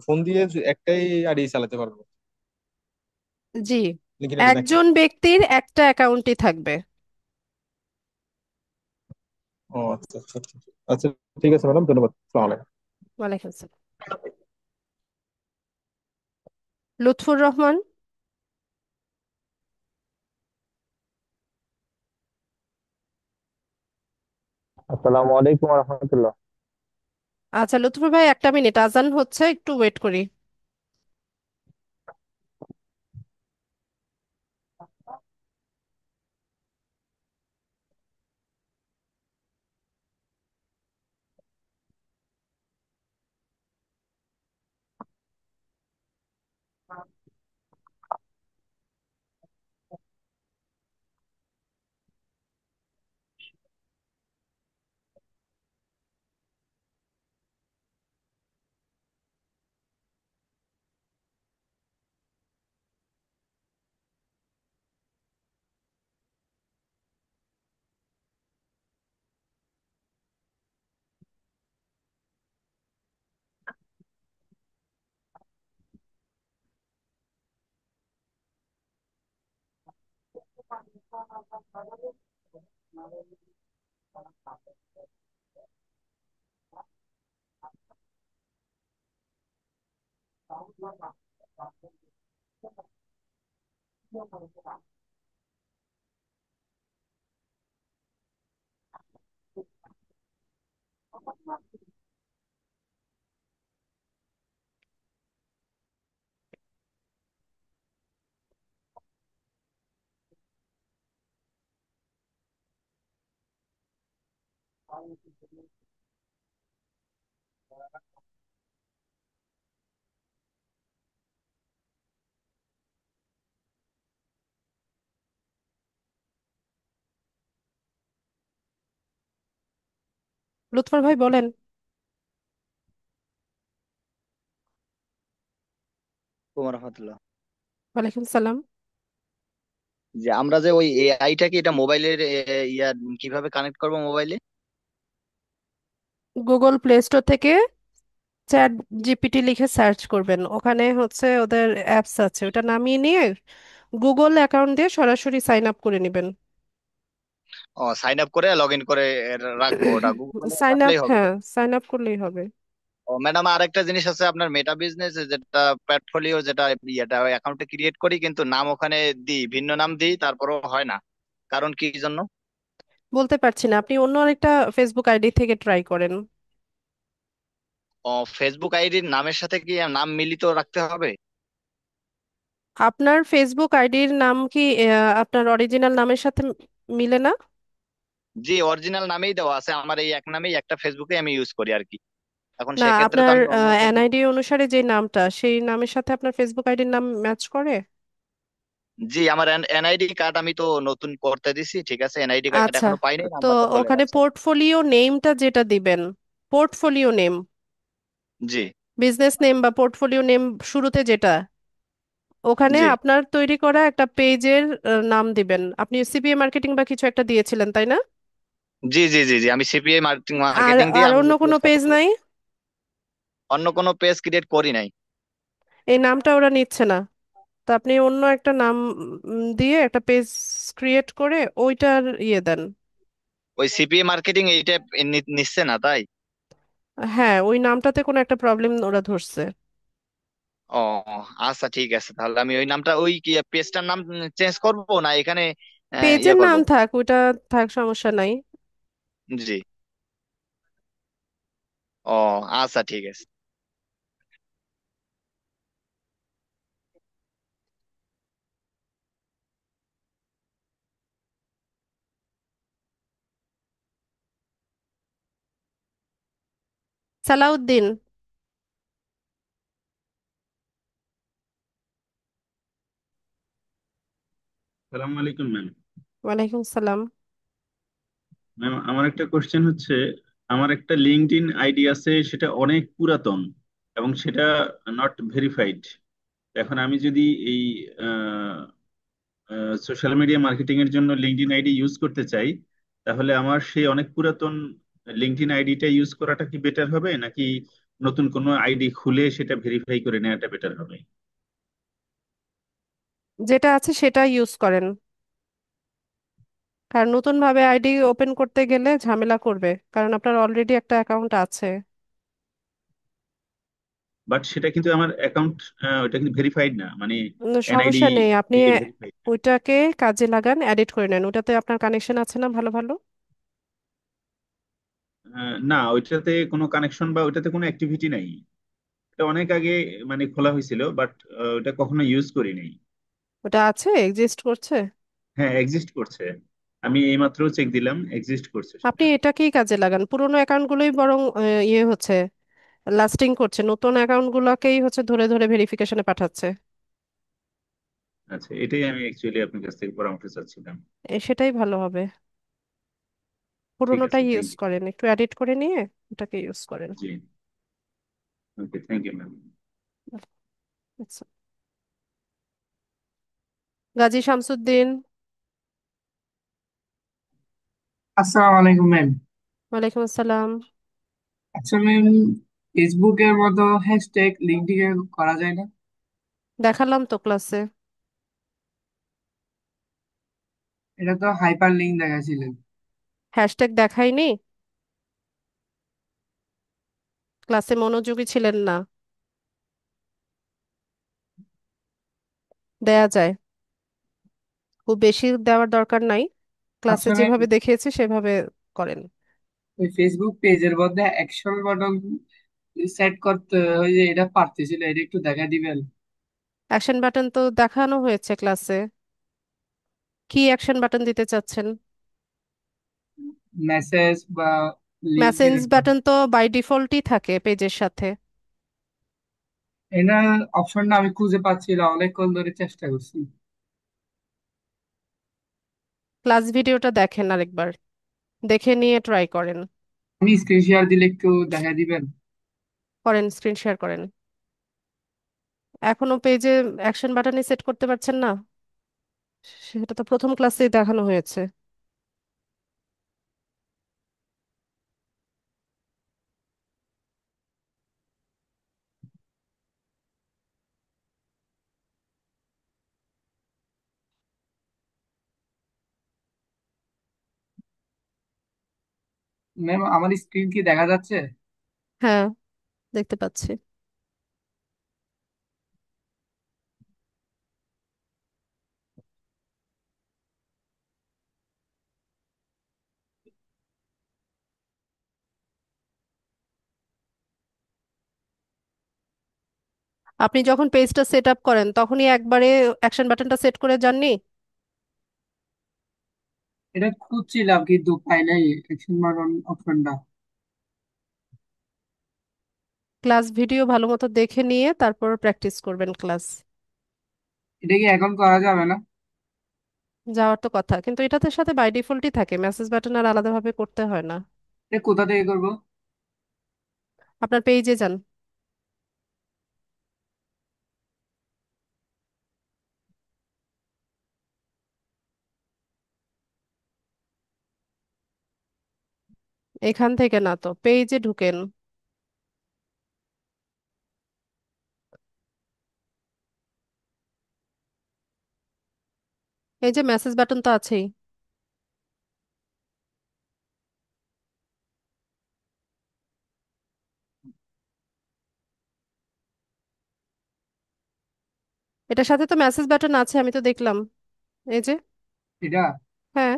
E: ফোন দিয়ে একটাই আইডি চালাতে পারবো
A: জি,
E: লিঙ্কডইন আইডি, নাকি?
A: একজন ব্যক্তির একটা অ্যাকাউন্টই থাকবে।
E: ও আচ্ছা আচ্ছা আচ্ছা আচ্ছা। আচ্ছা, ঠিক আছে ম্যাডাম, ধন্যবাদ, আসসালামু আলাইকুম।
A: ওয়ালাইকুম আসসালাম। লুৎফুর রহমান।
F: আসসালামু আলাইকুম রহমতুল্লাহ।
A: আচ্ছা লুৎফর ভাই, একটা মিনিট, আজান হচ্ছে, একটু ওয়েট করি। লুৎফর ভাই বলেন।
G: রহমতুল্লাহ।
A: ওয়ালাইকুম সালাম।
G: যে আমরা যে ওই এআইটা কি এটা মোবাইলের ইয়া কিভাবে কানেক্ট করবো মোবাইলে?
A: গুগল প্লে স্টোর থেকে চ্যাট জিপিটি লিখে সার্চ করবেন, ওখানে হচ্ছে ওদের অ্যাপস আছে, ওটা নামিয়ে নিয়ে গুগল অ্যাকাউন্ট দিয়ে সরাসরি সাইন আপ করে নেবেন।
G: ও, সাইন আপ করে লগ ইন করে রাখবো, ওটা গুগলে
A: সাইন আপ,
G: রাখলেই হবে?
A: হ্যাঁ, সাইন আপ করলেই হবে।
G: ও ম্যাডাম, আর একটা জিনিস আছে, আপনার মেটা বিজনেস যেটা পোর্টফোলিও, যেটা ইয়েটা অ্যাকাউন্টে ক্রিয়েট করি কিন্তু নাম ওখানে দিই, ভিন্ন নাম দিই, তারপরও হয় না। কারণ কি জন্য?
A: বলতে পারছি না, আপনি অন্য আরেকটা ফেসবুক আইডি থেকে ট্রাই করেন।
G: ও, ফেসবুক আইডির নামের সাথে কি নাম মিলিত রাখতে হবে?
A: আপনার ফেসবুক আইডির নাম কি আপনার অরিজিনাল নামের সাথে মিলে না?
G: জি, অরিজিনাল নামেই দেওয়া আছে, আমার এই এক নামেই একটা ফেসবুকে আমি ইউজ করি আর কি। এখন
A: না,
G: সেক্ষেত্রে তো
A: আপনার
G: আমি অন্য কোনো।
A: এনআইডি অনুসারে যে নামটা, সেই নামের সাথে আপনার ফেসবুক আইডির নাম ম্যাচ করে।
G: জি, আমার এনআইডি কার্ড আমি তো নতুন করতে দিছি, ঠিক আছে, এনআইডি কার্ড
A: আচ্ছা,
G: এখনো পাইনি,
A: তো
G: নাম্বারটা চলে
A: ওখানে
G: আসছে।
A: পোর্টফোলিও নেমটা যেটা দিবেন, পোর্টফোলিও নেম,
G: জি।
A: বিজনেস নেম বা পোর্টফোলিও নেম শুরুতে যেটা, ওখানে
G: জি
A: আপনার তৈরি করা একটা পেজের নাম দিবেন। আপনি সিপিএ মার্কেটিং বা কিছু একটা দিয়েছিলেন, তাই না?
G: জি জি জি জি, আমি সিপিআই মার্কেটিং
A: আর
G: মার্কেটিং দিয়ে
A: আর
G: আমি
A: অন্য কোনো
G: পেজটা
A: পেজ
G: করবো।
A: নাই?
G: অন্য কোনো পেজ ক্রিয়েট করি নাই।
A: এই নামটা ওরা নিচ্ছে না, তো আপনি অন্য একটা নাম দিয়ে একটা পেজ ক্রিয়েট করে ওইটার দেন।
G: ওই সিপিআই মার্কেটিং এইটা নিচ্ছে না তাই?
A: হ্যাঁ, ওই নামটাতে কোনো একটা প্রবলেম ওরা ধরছে।
G: ও, আচ্ছা ঠিক আছে, তাহলে আমি ওই নামটা, ওই কি পেজটার নাম চেঞ্জ করব না এখানে ইয়া
A: পেজের
G: করব?
A: নাম থাক, ওইটা থাক, সমস্যা নাই।
G: জি। ও, আচ্ছা ঠিক আছে।
A: সালাউদ্দিন।
H: সালাম আলাইকুম ম্যাম।
A: ওয়ালাইকুম সালাম।
H: ম্যাম, আমার একটা কোশ্চেন হচ্ছে, আমার একটা লিঙ্কডইন আইডি আছে, সেটা অনেক পুরাতন এবং সেটা নট ভেরিফাইড। এখন আমি যদি এই সোশ্যাল মিডিয়া মার্কেটিং এর জন্য লিঙ্কডইন আইডি ইউজ করতে চাই, তাহলে আমার সেই অনেক পুরাতন লিঙ্কডইন আইডিটা ইউজ করাটা কি বেটার হবে, নাকি নতুন কোনো আইডি খুলে সেটা ভেরিফাই করে নেওয়াটা বেটার হবে?
A: যেটা আছে সেটা ইউজ করেন, কারণ নতুন ভাবে আইডি ওপেন করতে গেলে ঝামেলা করবে, কারণ আপনার অলরেডি একটা অ্যাকাউন্ট আছে।
H: বাট সেটা কিন্তু আমার অ্যাকাউন্ট, ওটা কিন্তু ভেরিফাইড না, মানে এনআইডি
A: সমস্যা নেই, আপনি
H: দিয়ে ভেরিফাইড।
A: ওইটাকে কাজে লাগান, এডিট করে নেন, ওটাতে আপনার কানেকশন আছে না ভালো ভালো।
H: না, ওইটাতে কোনো কানেকশন বা ওইটাতে কোনো অ্যাক্টিভিটি নাই। এটা অনেক আগে মানে খোলা হয়েছিল, বাট ওটা কখনো ইউজ করি নাই।
A: ওটা আছে, এক্সিস্ট করছে?
H: হ্যাঁ, এক্সিস্ট করছে। আমি এইমাত্র চেক দিলাম, এক্সিস্ট করছে
A: আপনি
H: সেটা।
A: এটাকেই কাজে লাগান, পুরোনো অ্যাকাউন্টগুলোই বরং ইয়ে হচ্ছে, লাস্টিং করছে, নতুন অ্যাকাউন্টগুলোকেই হচ্ছে ধরে ধরে ভেরিফিকেশনে পাঠাচ্ছে।
H: আচ্ছা, এটাই আমি অ্যাকচুয়ালি আপনার কাছ থেকে পরামর্শ চাচ্ছিলাম।
A: সেটাই ভালো হবে।
H: ঠিক আছে,
A: পুরোনোটাই ইউজ
H: থ্যাংক ইউ।
A: করেন, একটু এডিট করে নিয়ে ওটাকে ইউজ করেন।
H: জি, ওকে, থ্যাংক ইউ ম্যাম।
A: আচ্ছা। গাজী শামসুদ্দিন।
F: আসসালামু আলাইকুম ম্যাম।
A: ওয়ালাইকুম আসসালাম।
F: আচ্ছা ম্যাম, ফেসবুকের মতো হ্যাশট্যাগ লিঙ্কডিনে করা যায় না?
A: দেখালাম তো ক্লাসে।
F: এটা তো হাইপার লিঙ্ক দেখাচ্ছিলেন।
A: হ্যাশট্যাগ দেখাইনি? ক্লাসে মনোযোগী ছিলেন না। দেয়া যায়, খুব বেশি দেওয়ার দরকার নাই, ক্লাসে
F: আচ্ছা ম্যাম,
A: যেভাবে দেখিয়েছি সেভাবে করেন।
F: ওই ফেসবুক পেজের মধ্যে অ্যাকশন বাটন সেট করতে ওই যে এটা পারতেছিল, এটা একটু দেখা দিবেন?
A: অ্যাকশন বাটন তো দেখানো হয়েছে ক্লাসে। কি অ্যাকশন বাটন দিতে চাচ্ছেন?
F: মেসেজ বা লিঙ্ক
A: মেসেজ
F: এরকম।
A: বাটন তো বাই ডিফল্টই থাকে পেজের সাথে।
F: এটা অপশনটা আমি খুঁজে পাচ্ছিলাম, অনেকক্ষণ ধরে চেষ্টা করছি।
A: ক্লাস ভিডিওটা দেখেন আরেকবার, দেখে নিয়ে ট্রাই করেন।
F: আমি স্ক্রিন শেয়ার দিলে একটু দেখা দিবেন?
A: করেন, স্ক্রিন শেয়ার করেন। এখনো পেজে অ্যাকশন বাটনই সেট করতে পারছেন না? সেটা তো প্রথম ক্লাসেই দেখানো হয়েছে।
F: ম্যাম, আমার স্ক্রিন কি দেখা যাচ্ছে?
A: হ্যাঁ, দেখতে পাচ্ছি। আপনি যখন পেজটা সেট আপ করেন তখনই একবারে অ্যাকশন বাটনটা সেট করে যাননি?
F: এটা খুঁজছিলাম কিন্তু পাই নাই অ্যাকশন বাটন অপশনটা।
A: ক্লাস ভিডিও ভালো মতো দেখে নিয়ে তারপর প্র্যাকটিস করবেন ক্লাস।
F: এটা কি এখন করা যাবে না?
A: যাওয়ার তো কথা, কিন্তু এটাতে সাথে বাই ডিফল্টই থাকে, মেসেজ বাটন আর আলাদাভাবে করতে হয় না।
F: এটা কোথা থেকে করবো?
A: আপনার পেজে যান। এখান থেকে না তো, পেজে ঢুকেন। এই যে মেসেজ বাটন তো আছেই। এটার সাথে তো মেসেজ বাটন আছে, আমি তো দেখলাম। এই যে।
F: এটা
A: হ্যাঁ।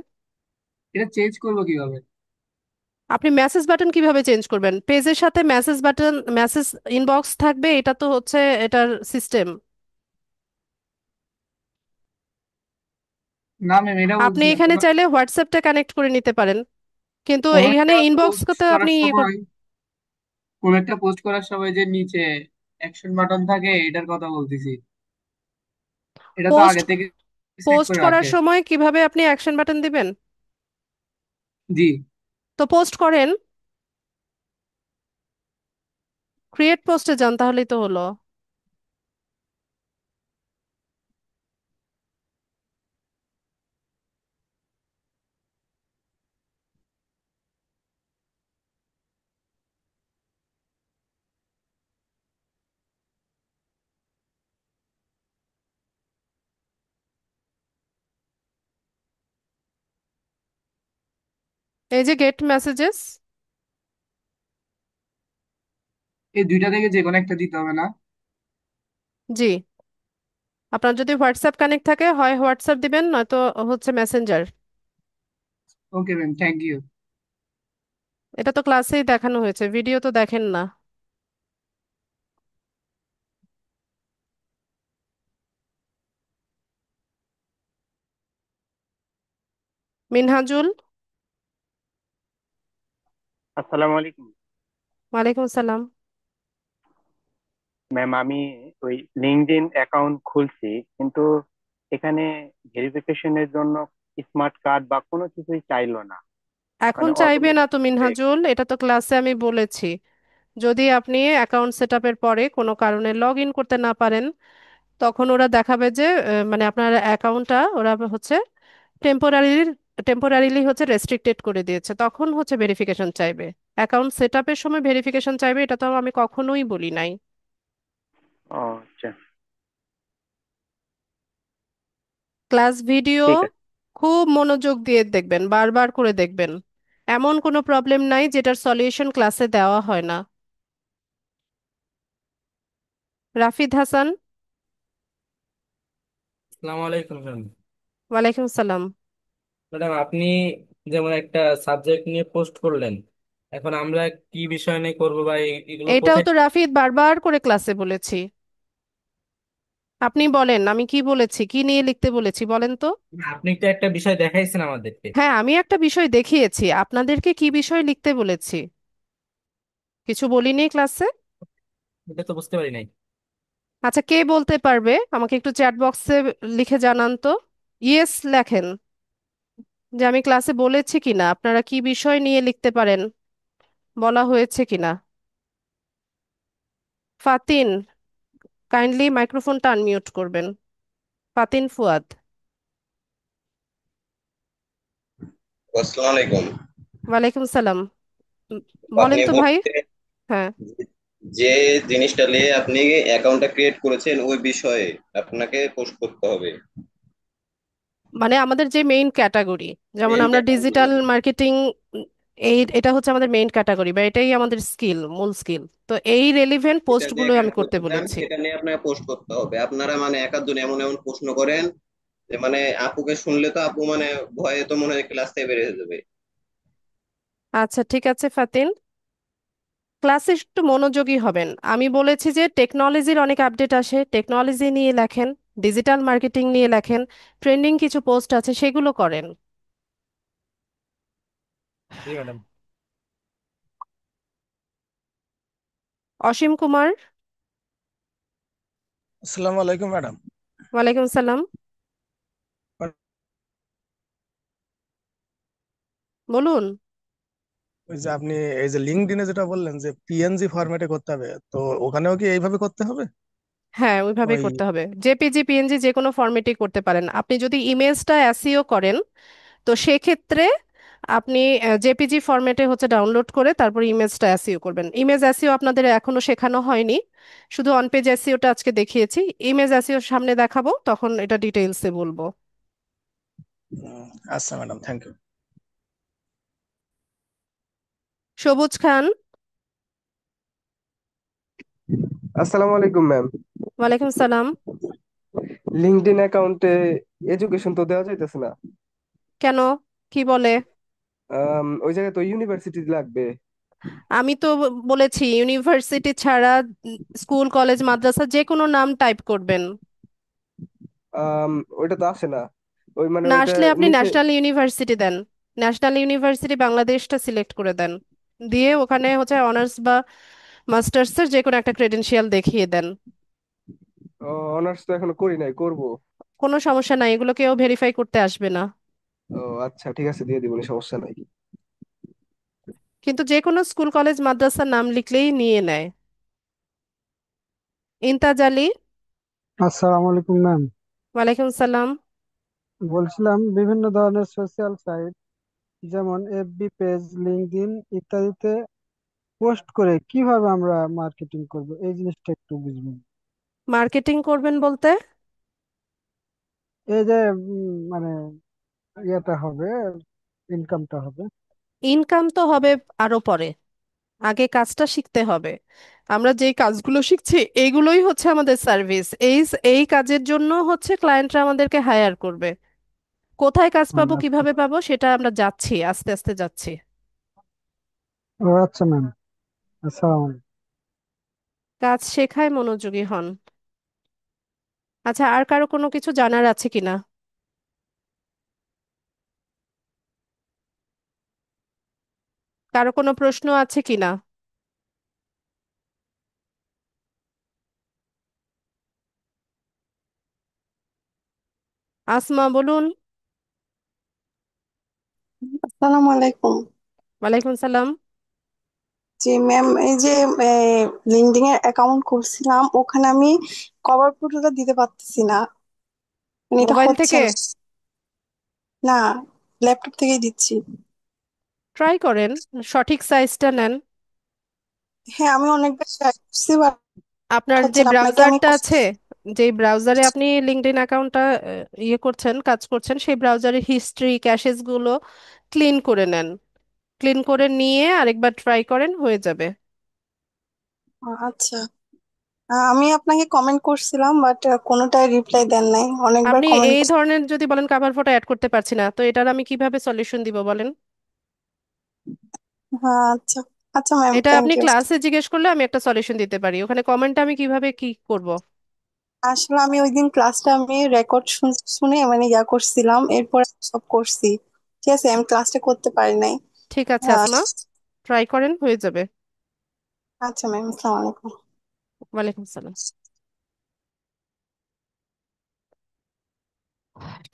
F: এটা চেঞ্জ করবো কিভাবে?
A: আপনি মেসেজ বাটন কিভাবে চেঞ্জ করবেন? পেজের সাথে মেসেজ বাটন, মেসেজ ইনবক্স থাকবে, এটা তো হচ্ছে এটার সিস্টেম।
F: না ম্যাম, এটা
A: আপনি
F: বলছি না।
A: এখানে চাইলে হোয়াটসঅ্যাপটা কানেক্ট করে নিতে পারেন, কিন্তু
F: কোনো
A: এইখানে
F: একটা
A: ইনবক্স
F: পোস্ট
A: করতে
F: করার
A: আপনি ইয়ে
F: সময় কোনো একটা পোস্ট করার সময় যে নিচে অ্যাকশন বাটন থাকে, এটার কথা বলতেছি। এটা তো
A: পোস্ট
F: আগে থেকে সেট
A: পোস্ট
F: করে
A: করার
F: রাখে।
A: সময় কিভাবে আপনি অ্যাকশন বাটন দিবেন?
F: জি।
A: তো পোস্ট করেন, ক্রিয়েট পোস্টে যান, তাহলেই তো হলো। এই যে গেট মেসেজেস।
F: এই দুইটা থেকে যে কোনো একটা দিতে হবে না?
A: জি। আপনার যদি হোয়াটসঅ্যাপ কানেক্ট থাকে হয় হোয়াটসঅ্যাপ দিবেন, নয়তো হচ্ছে messenger.
F: Okay ma'am, thank you.
A: এটা তো ক্লাসেই দেখানো হয়েছে, ভিডিও তো দেখেন না। মিনহাজুল।
I: আসসালামু আলাইকুম।
A: ওয়ালাইকুম আসসালাম।
I: ম্যাম, আমি ওই লিঙ্কডইন অ্যাকাউন্ট খুলছি, কিন্তু এখানে ভেরিফিকেশনের জন্য স্মার্ট কার্ড বা কোনো কিছুই চাইলো না।
A: এখন
I: মানে
A: চাইবে না
I: অটোমেটিক।
A: তো মিনহাজুল, এটা তো ক্লাসে আমি বলেছি। যদি আপনি অ্যাকাউন্ট সেট আপের পরে কোনো কারণে লগ ইন করতে না পারেন, তখন ওরা দেখাবে যে মানে আপনার অ্যাকাউন্টটা ওরা হচ্ছে টেম্পোরারিলি টেম্পোরারিলি হচ্ছে রেস্ট্রিক্টেড করে দিয়েছে, তখন হচ্ছে ভেরিফিকেশন চাইবে। অ্যাকাউন্ট সেট আপের সময় ভেরিফিকেশন চাইবে, এটা তো আমি কখনোই বলি নাই।
I: ও আচ্ছা।
A: ক্লাস ভিডিও
I: ঠিক আছে।
A: খুব মনোযোগ দিয়ে দেখবেন, বারবার করে দেখবেন। এমন কোনো প্রবলেম নাই যেটার সলিউশন ক্লাসে দেওয়া হয় না। রাফিদ হাসান।
J: আসসালামু আলাইকুম ম্যাম।
A: ওয়ালাইকুম আসসালাম।
J: ম্যাডাম, আপনি যেমন একটা সাবজেক্ট নিয়ে পোস্ট করলেন, এখন আমরা কি বিষয় নিয়ে করবো বা এগুলো
A: এটাও
J: কোথায়?
A: তো রাফিদ বারবার করে ক্লাসে বলেছি। আপনি বলেন আমি কি বলেছি, কি নিয়ে লিখতে বলেছি বলেন তো।
J: আপনি তো একটা বিষয় দেখাইছেন আমাদেরকে।
A: হ্যাঁ, আমি একটা বিষয় দেখিয়েছি, আপনাদেরকে কি বিষয় লিখতে বলেছি? কিছু বলিনি ক্লাসে।
J: এটা তো বুঝতে পারি নাই।
A: আচ্ছা, কে বলতে পারবে আমাকে একটু চ্যাট বক্সে লিখে জানান তো। ইয়েস লেখেন যে আমি ক্লাসে বলেছি কিনা, আপনারা কি বিষয় নিয়ে লিখতে পারেন, বলা হয়েছে কিনা। ফাতিন, কাইন্ডলি মাইক্রোফোনটা আনমিউট করবেন। ফাতিন ফুয়াদ।
K: আসসালামু আলাইকুম।
A: ওয়ালাইকুম সালাম। উম, বলেন
K: আপনি
A: তো ভাই।
K: বলতে
A: হ্যাঁ,
K: যে জিনিসটা নিয়ে আপনি অ্যাকাউন্টটা ক্রিয়েট করেছেন ওই বিষয়ে আপনাকে পোস্ট করতে হবে।
A: মানে আমাদের যে মেইন ক্যাটাগরি, যেমন
K: মেইন
A: আমরা
K: ক্যাটাগরি
A: ডিজিটাল মার্কেটিং, এটা হচ্ছে আমাদের মেইন ক্যাটাগরি বা এটাই আমাদের স্কিল, মূল স্কিল। তো এই রেলিভেন্ট
K: যেটা দিয়ে
A: পোস্টগুলো
K: কাজ
A: আমি করতে
K: করতে চান
A: বলেছি।
K: সেটা নিয়ে আপনাকে পোস্ট করতে হবে। আপনারা মানে এক আধজন এমন এমন প্রশ্ন করেন যে মানে আপুকে শুনলে তো আপু মানে ভয়ে তো মনে হয় ক্লাস থেকে বের হয়ে যাবে।
A: আচ্ছা ঠিক আছে ফাতিন, ক্লাসে একটু মনোযোগী হবেন। আমি বলেছি যে টেকনোলজির অনেক আপডেট আসে, টেকনোলজি নিয়ে লেখেন, ডিজিটাল মার্কেটিং নিয়ে লেখেন, ট্রেন্ডিং কিছু পোস্ট আছে সেগুলো করেন।
J: জি ম্যাডাম।
A: অসীম কুমার।
L: আসসালামু আলাইকুম ম্যাডাম।
A: ওয়ালাইকুম সালাম। বলুন।
L: ওই যে আপনি এই যে লিঙ্কডইনে যেটা বললেন যে পিএনজি ফরম্যাটে করতে হবে, তো ওখানেও কি এইভাবে করতে হবে?
A: হ্যাঁ, ওইভাবেই
L: ওই
A: করতে হবে। জেপিজি পিএনজি যে কোনো ফরম্যাটই করতে পারেন। আপনি যদি ইমেজটা এসইও করেন, তো সেক্ষেত্রে আপনি জেপিজি ফরম্যাটে হচ্ছে ডাউনলোড করে তারপর ইমেজটা এসইও করবেন। ইমেজ এসইও আপনাদের এখনো শেখানো হয়নি, শুধু অন পেজ এসইওটা আজকে দেখিয়েছি। ইমেজ এসইও সামনে দেখাবো, তখন এটা ডিটেইলসে বলবো।
L: আচ্ছা ম্যাডাম, থ্যাংক ইউ।
A: সবুজ খান।
M: আসসালামু আলাইকুম ম্যাম।
A: ওয়ালাইকুম সালাম।
M: লিঙ্কডইন অ্যাকাউন্টে এডুকেশন তো দেওয়া যাইতেছে না।
A: কেন, কি বলে?
M: ওই জায়গায় তো ইউনিভার্সিটি লাগবে।
A: আমি তো বলেছি ইউনিভার্সিটি ছাড়া স্কুল কলেজ মাদ্রাসা যে কোনো নাম টাইপ করবেন।
M: ওইটা তো আসে না, ওই মানে
A: না
M: ওইটা
A: আসলে আপনি
M: নিচে।
A: ন্যাশনাল ইউনিভার্সিটি দেন, ন্যাশনাল ইউনিভার্সিটি বাংলাদেশটা সিলেক্ট করে দেন, দিয়ে ওখানে হচ্ছে অনার্স বা মাস্টার্সের যে কোনো একটা ক্রেডেনশিয়াল দেখিয়ে দেন।
M: অনার্স তো এখনো করি নাই, করব।
A: কোনো সমস্যা নাই, এগুলো কেউ ভেরিফাই করতে আসবে না।
M: ও আচ্ছা, ঠিক আছে, দিয়ে দিবনি, সমস্যা নাই।
A: কিন্তু যে কোনো স্কুল কলেজ মাদ্রাসার নাম লিখলেই নিয়ে নেয়। ইন্তাজ আলী।
N: আসসালামু আলাইকুম ম্যাম।
A: ওয়ালাইকুম সালাম।
N: বলছিলাম বিভিন্ন ধরনের সোশ্যাল সাইট যেমন এফবি পেজ, লিঙ্কডইন ইত্যাদিতে পোস্ট করে কিভাবে আমরা মার্কেটিং করব এই জিনিসটা একটু বুঝবেন।
A: মার্কেটিং করবেন বলতে?
N: এই যে মানে ইয়েটা হবে, ইনকামটা হবে।
A: ইনকাম তো হবে আরো পরে, আগে কাজটা শিখতে হবে। আমরা যেই কাজগুলো শিখছি এইগুলোই হচ্ছে আমাদের সার্ভিস। এই কাজের জন্য হচ্ছে ক্লায়েন্টরা আমাদেরকে হায়ার করবে। কোথায় কাজ পাবো
N: আচ্ছা,
A: কিভাবে পাবো সেটা আমরা যাচ্ছি, আস্তে আস্তে যাচ্ছি।
N: ও আচ্ছা ম্যাম, আসসালামু আলাইকুম।
A: কাজ শেখায় মনোযোগী হন। আচ্ছা, আর কারো কোনো কিছু জানার আছে কিনা? কারো কোনো প্রশ্ন আছে কিনা? আসমা বলুন।
O: আসসালামু আলাইকুম।
A: ওয়ালাইকুম সালাম।
O: জি ম্যাম, এই যে লিঙ্কডইন এর অ্যাকাউন্ট খুলছিলাম, ওখানে আমি কভার ফটোটা দিতে পারতেছি না, মানে এটা
A: মোবাইল
O: হচ্ছে
A: থেকে
O: না। না, ল্যাপটপ থেকেই দিচ্ছি।
A: ট্রাই করেন, সঠিক সাইজটা নেন।
O: হ্যাঁ, আমি অনেকবার ট্রাই করছি, বাট
A: আপনার
O: হচ্ছে
A: যে
O: না। আপনাকে আমি
A: ব্রাউজারটা আছে, যে ব্রাউজারে আপনি লিঙ্কডইন অ্যাকাউন্টটা ইয়ে করছেন, কাজ করছেন, সেই ব্রাউজারের হিস্ট্রি ক্যাশেস গুলো ক্লিন করে নেন। ক্লিন করে নিয়ে আরেকবার ট্রাই করেন, হয়ে যাবে।
O: আচ্ছা, আমি আপনাকে কমেন্ট করছিলাম, বাট কোনোটাই রিপ্লাই দেন নাই, অনেকবার
A: আপনি
O: কমেন্ট
A: এই
O: করছি।
A: ধরনের যদি বলেন কাভার ফটো অ্যাড করতে পারছি না, তো এটার আমি কিভাবে সলিউশন দিব বলেন?
O: হ্যাঁ, আচ্ছা। আচ্ছা ম্যাম,
A: এটা
O: থ্যাংক
A: আপনি
O: ইউ।
A: ক্লাসে জিজ্ঞেস করলে আমি একটা সলিউশন দিতে পারি, ওখানে কমেন্টে আমি কিভাবে কি করব?
O: আসলে আমি ওই দিন ক্লাসটা আমি রেকর্ড শুনে মানে ইয়া করছিলাম, এরপর সব করছি। ঠিক আছে, আমি ক্লাসটা করতে পারি নাই।
A: ঠিক আছে
O: আহ,
A: আসমা, ট্রাই করেন, হয়ে যাবে।
O: আচ্ছা ম্যাম, আসসালামু আলাইকুম।
A: ওয়ালাইকুম সালাম।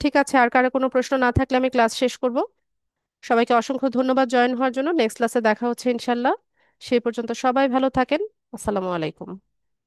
A: ঠিক আছে, আর কারো কোনো প্রশ্ন না থাকলে আমি ক্লাস শেষ করব। সবাইকে অসংখ্য ধন্যবাদ জয়েন হওয়ার জন্য। নেক্সট ক্লাসে দেখা হচ্ছে ইনশাল্লাহ। সেই পর্যন্ত সবাই ভালো থাকেন। আসসালামু আলাইকুম।